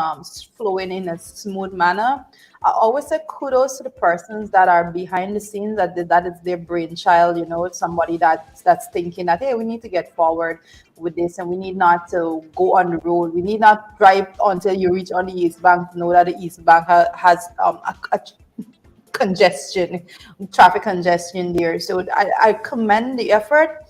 flowing in a smooth manner, I always say kudos to the persons that are behind the scenes, that is their brainchild, somebody that's thinking that, hey, we need to get forward with this and we need not to go on the road. We need not drive until you reach on the East Bank to know that the East Bank has a traffic congestion there. So I commend the effort,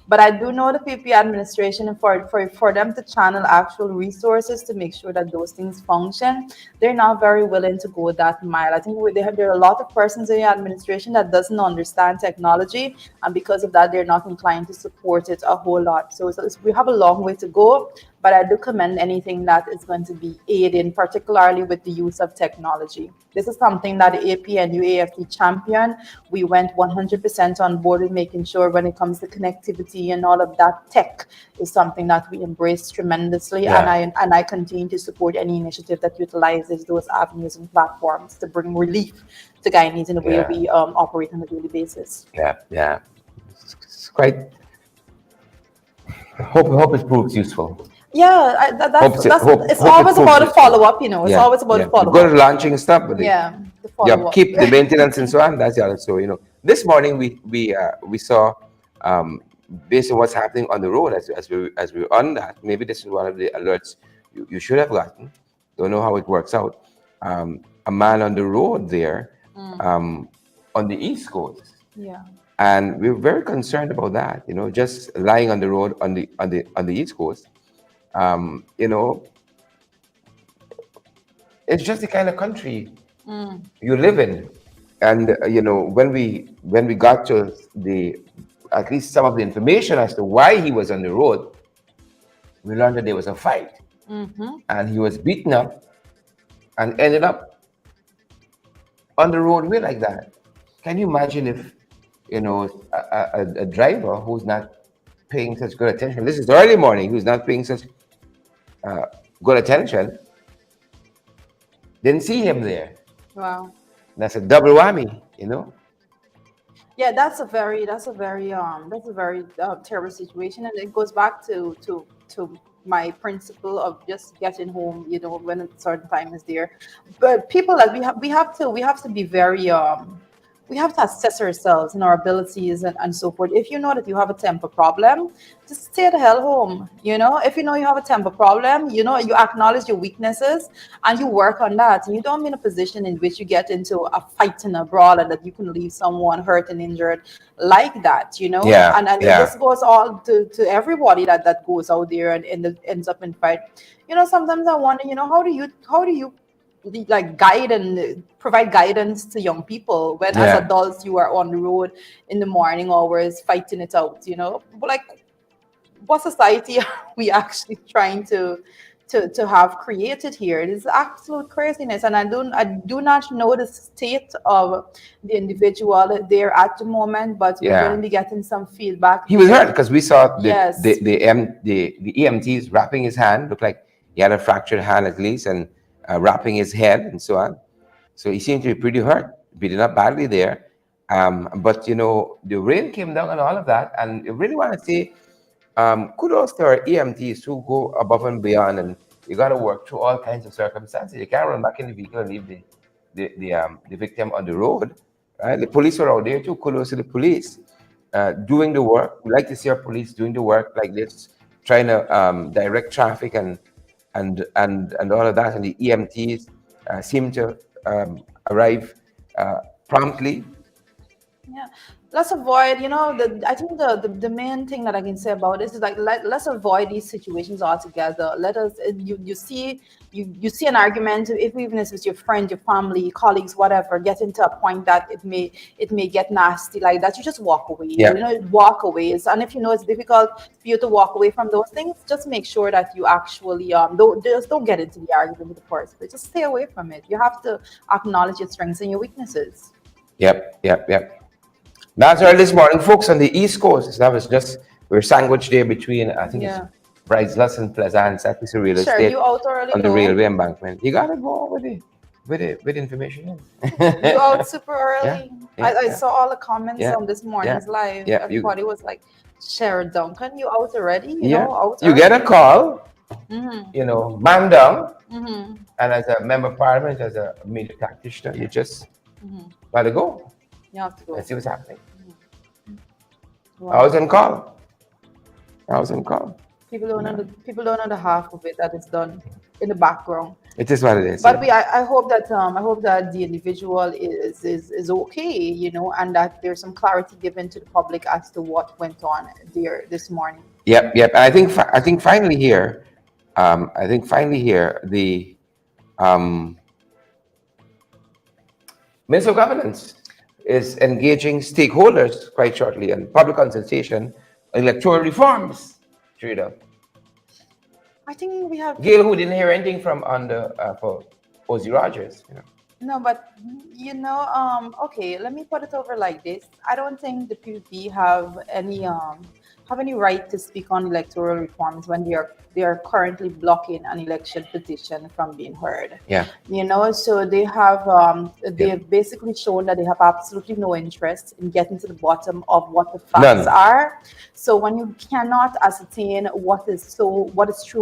but I do know the PP administration for them to channel actual resources to make sure that those things function. They're not very willing to go that mile. I think there are a lot of persons in the administration that doesn't understand technology, and because of that, they're not inclined to support it a whole lot. So we have a long way to go, but I do commend anything that is going to be aiding, particularly with the use of technology. This is something that the AP and UAFT champion. We went 100% on board with making sure when it comes to connectivity and all of that, tech is something that we embrace tremendously. And I continue to support any initiative that utilizes those avenues and platforms to bring relief to Guyanese in the way we operate on a daily basis. Yeah. It's quite. Hope it proves useful. Yeah, it's always about a follow-up, It's always about a follow-up. Good launching stuff, but the follow-up. Keep the maintenance and so on. That's the other story. This morning we saw, based on what's happening on the road as we're on that. Maybe this is one of the alerts you should have gotten. Don't know how it works out. A man on the road there, on the East Coast. Yeah. And we're very concerned about that. Just lying on the road on the East Coast. It's just the kind of country you live in, and when we got to at least some of the information as to why he was on the road, we learned that there was a fight, and he was beaten up and ended up on the roadway like that. Can you imagine if a driver who's not paying such good attention? This is early morning. Who's not paying such good attention, didn't see him there. Wow. That's a double whammy, Yeah, that's a very terrible situation, and it goes back to my principle of just getting home, when a certain time is there. But people, like, we have to be very we have to assess ourselves and our abilities and so forth. If you know that you have a temper problem, just stay the hell home. If you know you have a temper problem, you acknowledge your weaknesses and you work on that. And you don't be in a position in which you get into a fight and a brawl and that you can leave someone hurt and injured like that. Yeah, And yeah. this goes all to everybody that goes out there and ends up in fight. Sometimes I wonder, how do you like guide and provide guidance to young people when as Yeah. adults you are on the road in the morning hours fighting it out, but like, what society are we actually trying to have created here? It is absolute craziness, and I do not know the state of the individual there at the moment, but we're Yeah. going to be getting some feedback. He was hurt because we saw Yes. the EMTs wrapping his hand. Looked like he had a fractured hand at least, and wrapping his head and so on. So he seemed to be pretty hurt, beaten up badly there. But the rain came down and all of that, and I really want to say kudos to our EMTs who go above and beyond, and you got to work through all kinds of circumstances. You can't run back in the vehicle and leave the victim on the road. Right? The police are out there too. Kudos to the police doing the work. We like to see our police doing the work like this, trying to direct traffic and all of that. And the EMTs seem to arrive promptly. Yeah, let's avoid. I think the main thing that I can say about this is like let's avoid these situations altogether. Let us. You see an argument, if even if it's your friend, your family, colleagues, whatever, get into a point that it may get nasty like that. You just walk away. Yeah. Walk away. And if it's difficult for you to walk away from those things, just make sure that you actually don't get into the argument with the person. But just stay away from it. You have to acknowledge your strengths and your weaknesses. Yep. That's early this morning, folks, on the East Coast. That was just, we're sandwiched there between, I think it's Bridesloss and Pleasance. That piece of real Sure, estate you out early on the though. railway embankment. You gotta go with information. You out super early. Yeah, I yeah. saw all the comments Yeah, on this morning's live. yeah, Everybody was like, Sharon Duncan, you out already? Out You early. get a call, Mm-hmm. man down, Mm-hmm. and as a member of parliament, as a media practitioner, you just gotta go You have to go. and see what's happening. Wow. I was on call. People don't know the half of it that is done in the background. It is what it is. But I hope that the individual is okay, and that there's some clarity given to the public as to what went on there this morning. Yep. And I think finally here, the Minister of Governance is engaging stakeholders quite shortly in public consultation on electoral reforms. Trina. I think we have Gail, who didn't hear anything from for Ozzy Rogers. no, but okay, let me put it over like this. I don't think the PVP have any right to speak on electoral reforms when they are currently blocking an election petition from being heard. Yeah. So they have they've basically shown that they have absolutely no interest in getting to the bottom of what the facts None. are. So when you cannot ascertain what is true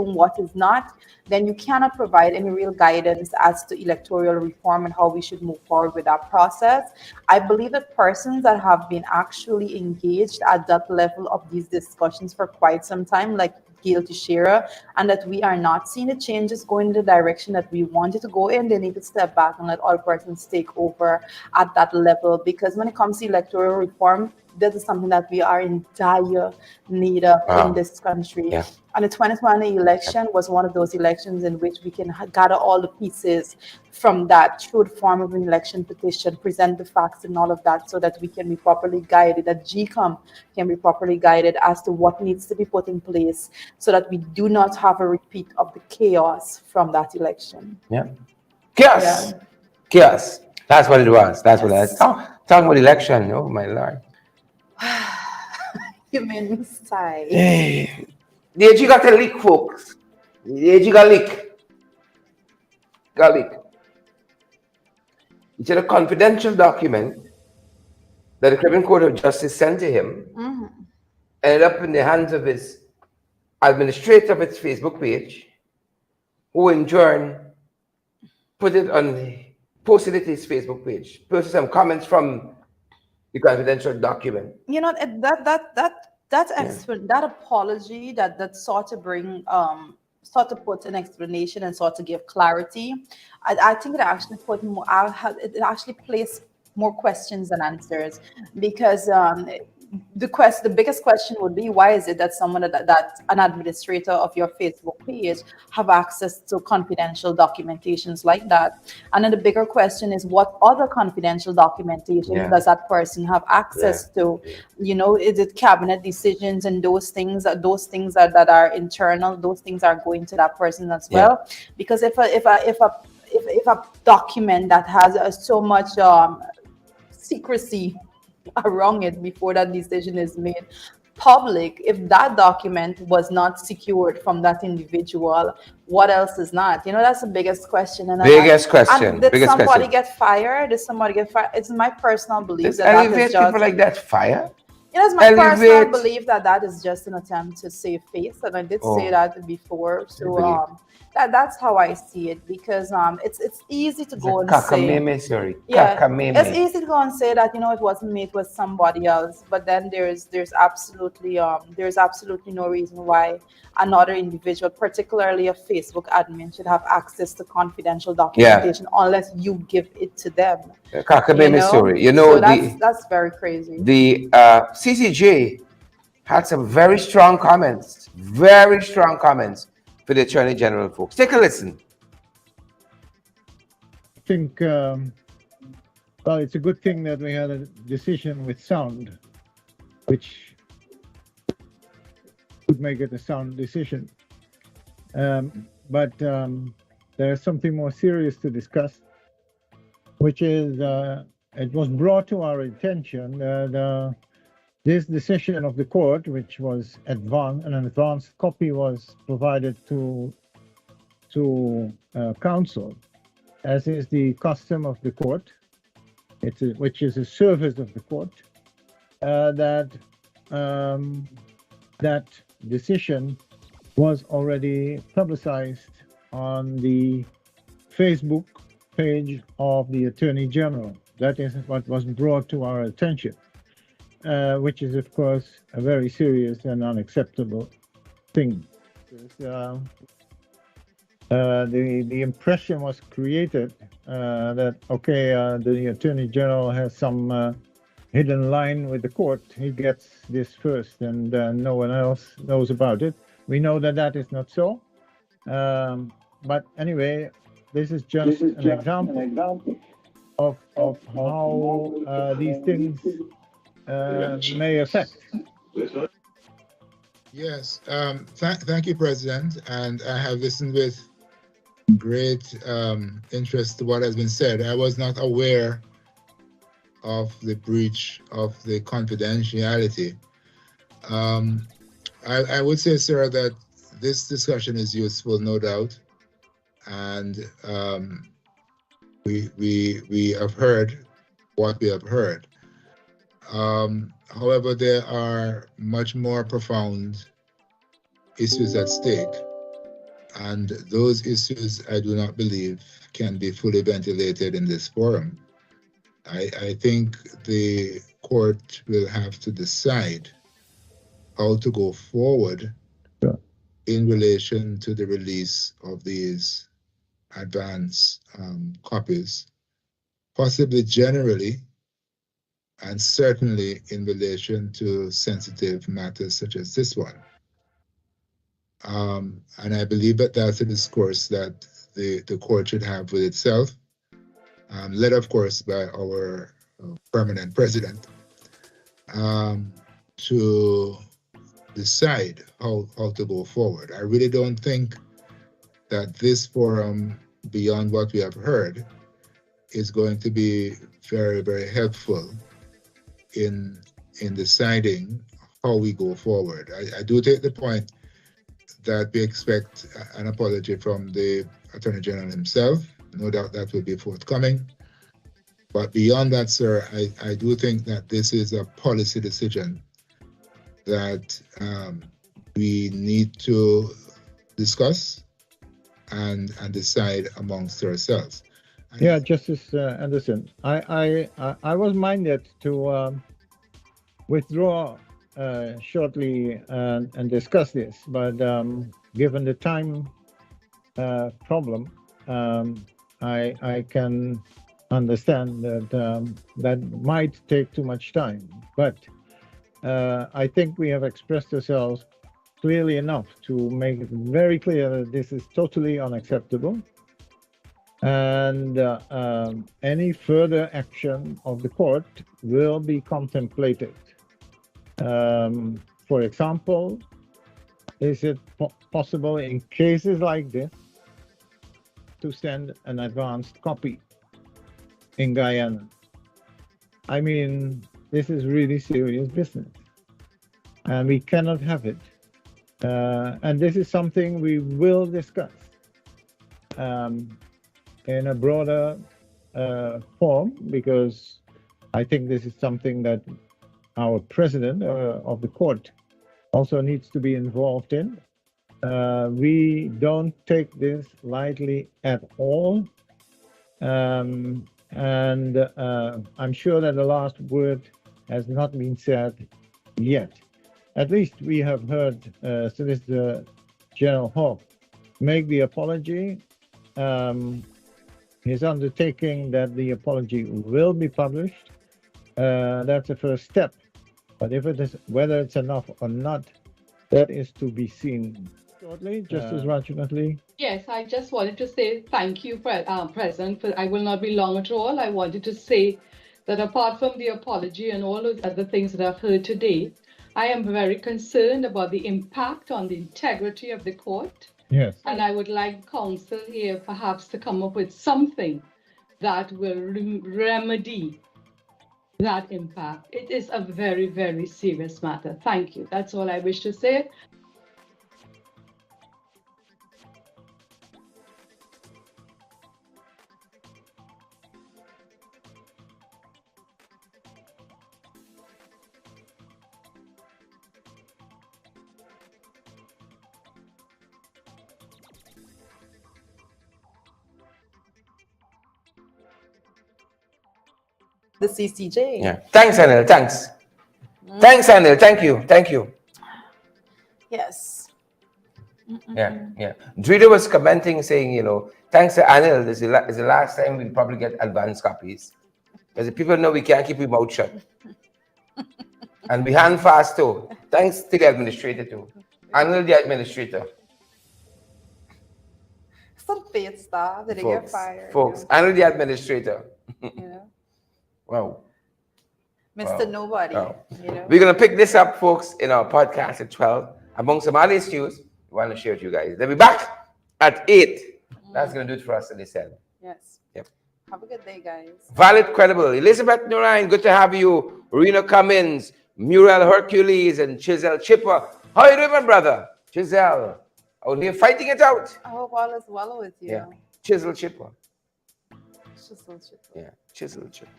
and what is not, then you cannot provide any real guidance as to electoral reform and how we should move forward with that process. I believe that persons that have been actually engaged at that level of these discussions for quite some time, like Gail Teixeira, and that we are not seeing the changes going in the direction that we wanted to go in, they need to step back and let all persons take over at that level. Because when it comes to electoral reform, this is something that we are in dire need of in this country. Yeah. And the 2020 election was one of those elections in which we can gather all the pieces from that through the form of an election petition, present the facts and all of that, so that we can be properly guided, that GCOM can be properly guided as to what needs to be put in place so that we do not have a repeat of the chaos from that election. Yeah. Chaos. That's what it was. That's what it was. Talking about election. Oh, my Lord. You made me sigh. Hey. The AG got a leak, folks. The AG got a leak. It's a confidential document that the Caribbean Court of Justice sent to him, ended up in the hands of his administrator of its Facebook page, who in turn posted it to his Facebook page, posted some comments from the confidential document. You know, that apology that sought to bring sought to put an explanation and sought to give clarity. I think it actually put more. It actually placed more questions than answers, because the biggest question would be, why is it that someone that an administrator of your Facebook page have access to confidential documentations like that? And then the bigger question is, what other confidential documentation does that person have access to? You know, is it cabinet decisions and those things that are internal? Those things are going to that person as well. Because if a document that has so much secrecy around it before that decision is made public, if that document was not secured from that individual, what else is not? You know, that's the biggest question. And did somebody get fired? It's my personal belief that is just people like that fire. You know, it's my personal belief that is just an attempt to save face, and I did say that before. So that's how I see it, because it's easy to go and say, it's easy to go and say that, you know, it wasn't me, it was somebody else. But then there's absolutely no reason why another individual, particularly a Facebook admin, should have access to confidential documentation unless you give it to them. Story. You know, so that's very crazy. The CCJ had some very strong comments for the Attorney General folks. Take a listen. I think, well, it's a good thing that we had a decision with sound, which would make it a sound decision. But there's something more serious to discuss, which is it was brought to our attention that this decision of the court, which was an advanced copy was provided to counsel, as is the custom of the court, which is a service of the court, that decision was already publicized on the Facebook page of the Attorney General. That is what was brought to our attention. Which is, of course, a very serious and unacceptable thing. The impression was created that, the Attorney General has some hidden line with the court. He gets this first, and no one else knows about it. We know that is not so. But anyway, this is just an example of how these things may affect. Yes, thank you, President. And I have listened with great interest to what has been said. I was not aware of the breach of the confidentiality. I would say, sir, that this discussion is useful, no doubt. And we have heard what we have heard. However, there are much more profound issues at stake, and those issues I do not believe can be fully ventilated in this forum. I think the court will have to decide how to go forward in relation to the release of these advance copies, possibly generally, and certainly in relation to sensitive matters such as this one. And I believe that that's a discourse that the court should have with itself, led, of course, by our permanent president, to decide how to go forward. I really don't think that this forum, beyond what we have heard, is going to be very, very helpful in deciding how we go forward. I do take the point that we expect an apology from the Attorney General himself. No doubt that will be forthcoming. But beyond that, sir, I do think that this is a policy decision that we need to discuss and decide amongst ourselves. Yeah, Justice Anderson, I was minded to withdraw shortly and discuss this, but given the time problem, I can understand that that might take too much time. But I think we have expressed ourselves clearly enough to make it very clear that this is totally unacceptable. And any further action of the court will be contemplated. For example, is it possible in cases like this to send an advanced copy in Guyana? I mean, this is really serious business, and we cannot have it. And this is something we will discuss in a broader form, because I think this is something that our president of the court also needs to be involved in. We don't take this lightly at all. And I'm sure that the last word has not been said yet. At least we have heard Solicitor General Hawke make the apology. His undertaking that the apology will be published. That's the first step. But if it is, whether it's enough or not, that is to be seen. Shortly, Justice Rajanath. Yes, I just wanted to say thank you, President. But I will not be long at all. I wanted to say that apart from the apology and all those other things that I've heard today, I am very concerned about the impact on the integrity of the court. Yes. And I would like counsel here perhaps to come up with something that will remedy that impact. It is a very, very serious matter. Thank you. That's all I wish to say. The CCJ. Yeah. Thanks, Anil. Thanks. Thanks, Anil. Thank you. Thank you. Yes. Yeah. Drita was commenting, saying, thanks to Anil, this is the last time we'll probably get advance copies. Because the people know we can't keep our mouth shut. And we hand fast too. Thanks to the administrator too. Anil, the administrator. Some paid staff that they get fired. Folks, Anil, the administrator. Yeah. Wow. Mr. Nobody. Wow. We're going to pick this up, folks, in our podcast at 12. Among some other issues, we want to share with you guys. They'll be back at 8. That's going to do it for us, they said. Yes. Yep. Have a good day, guys. Valid, credible. Elizabeth Nurain, good to have you. Rena Cummins, Muriel Hercules, and Chisel Chipper. How you doing, my brother? Chisel. Out here fighting it out. I hope all is well with you. Yeah. Chisel Chipper. Chisel Chipper. Yeah. Chisel Chipper.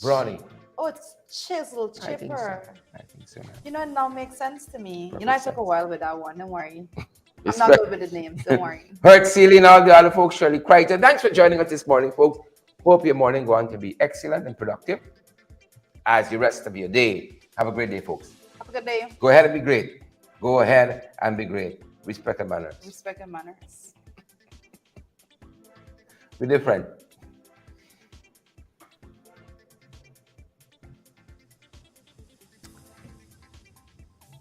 Brawny. Oh, it's Chisel Chipper. I think so. It now makes sense to me. Perfect I took a while with that one. Don't worry. I'm not good with the names. Don't worry. Hurt Sealy and all the other folks, Shirley Crichton. Thanks for joining us this morning, folks. Hope your morning going to be excellent and productive as the rest of your day. Have a great day, folks. Have a good day. Go ahead and be great. Go ahead and be great. Respect and manners. Respect and manners. Be different.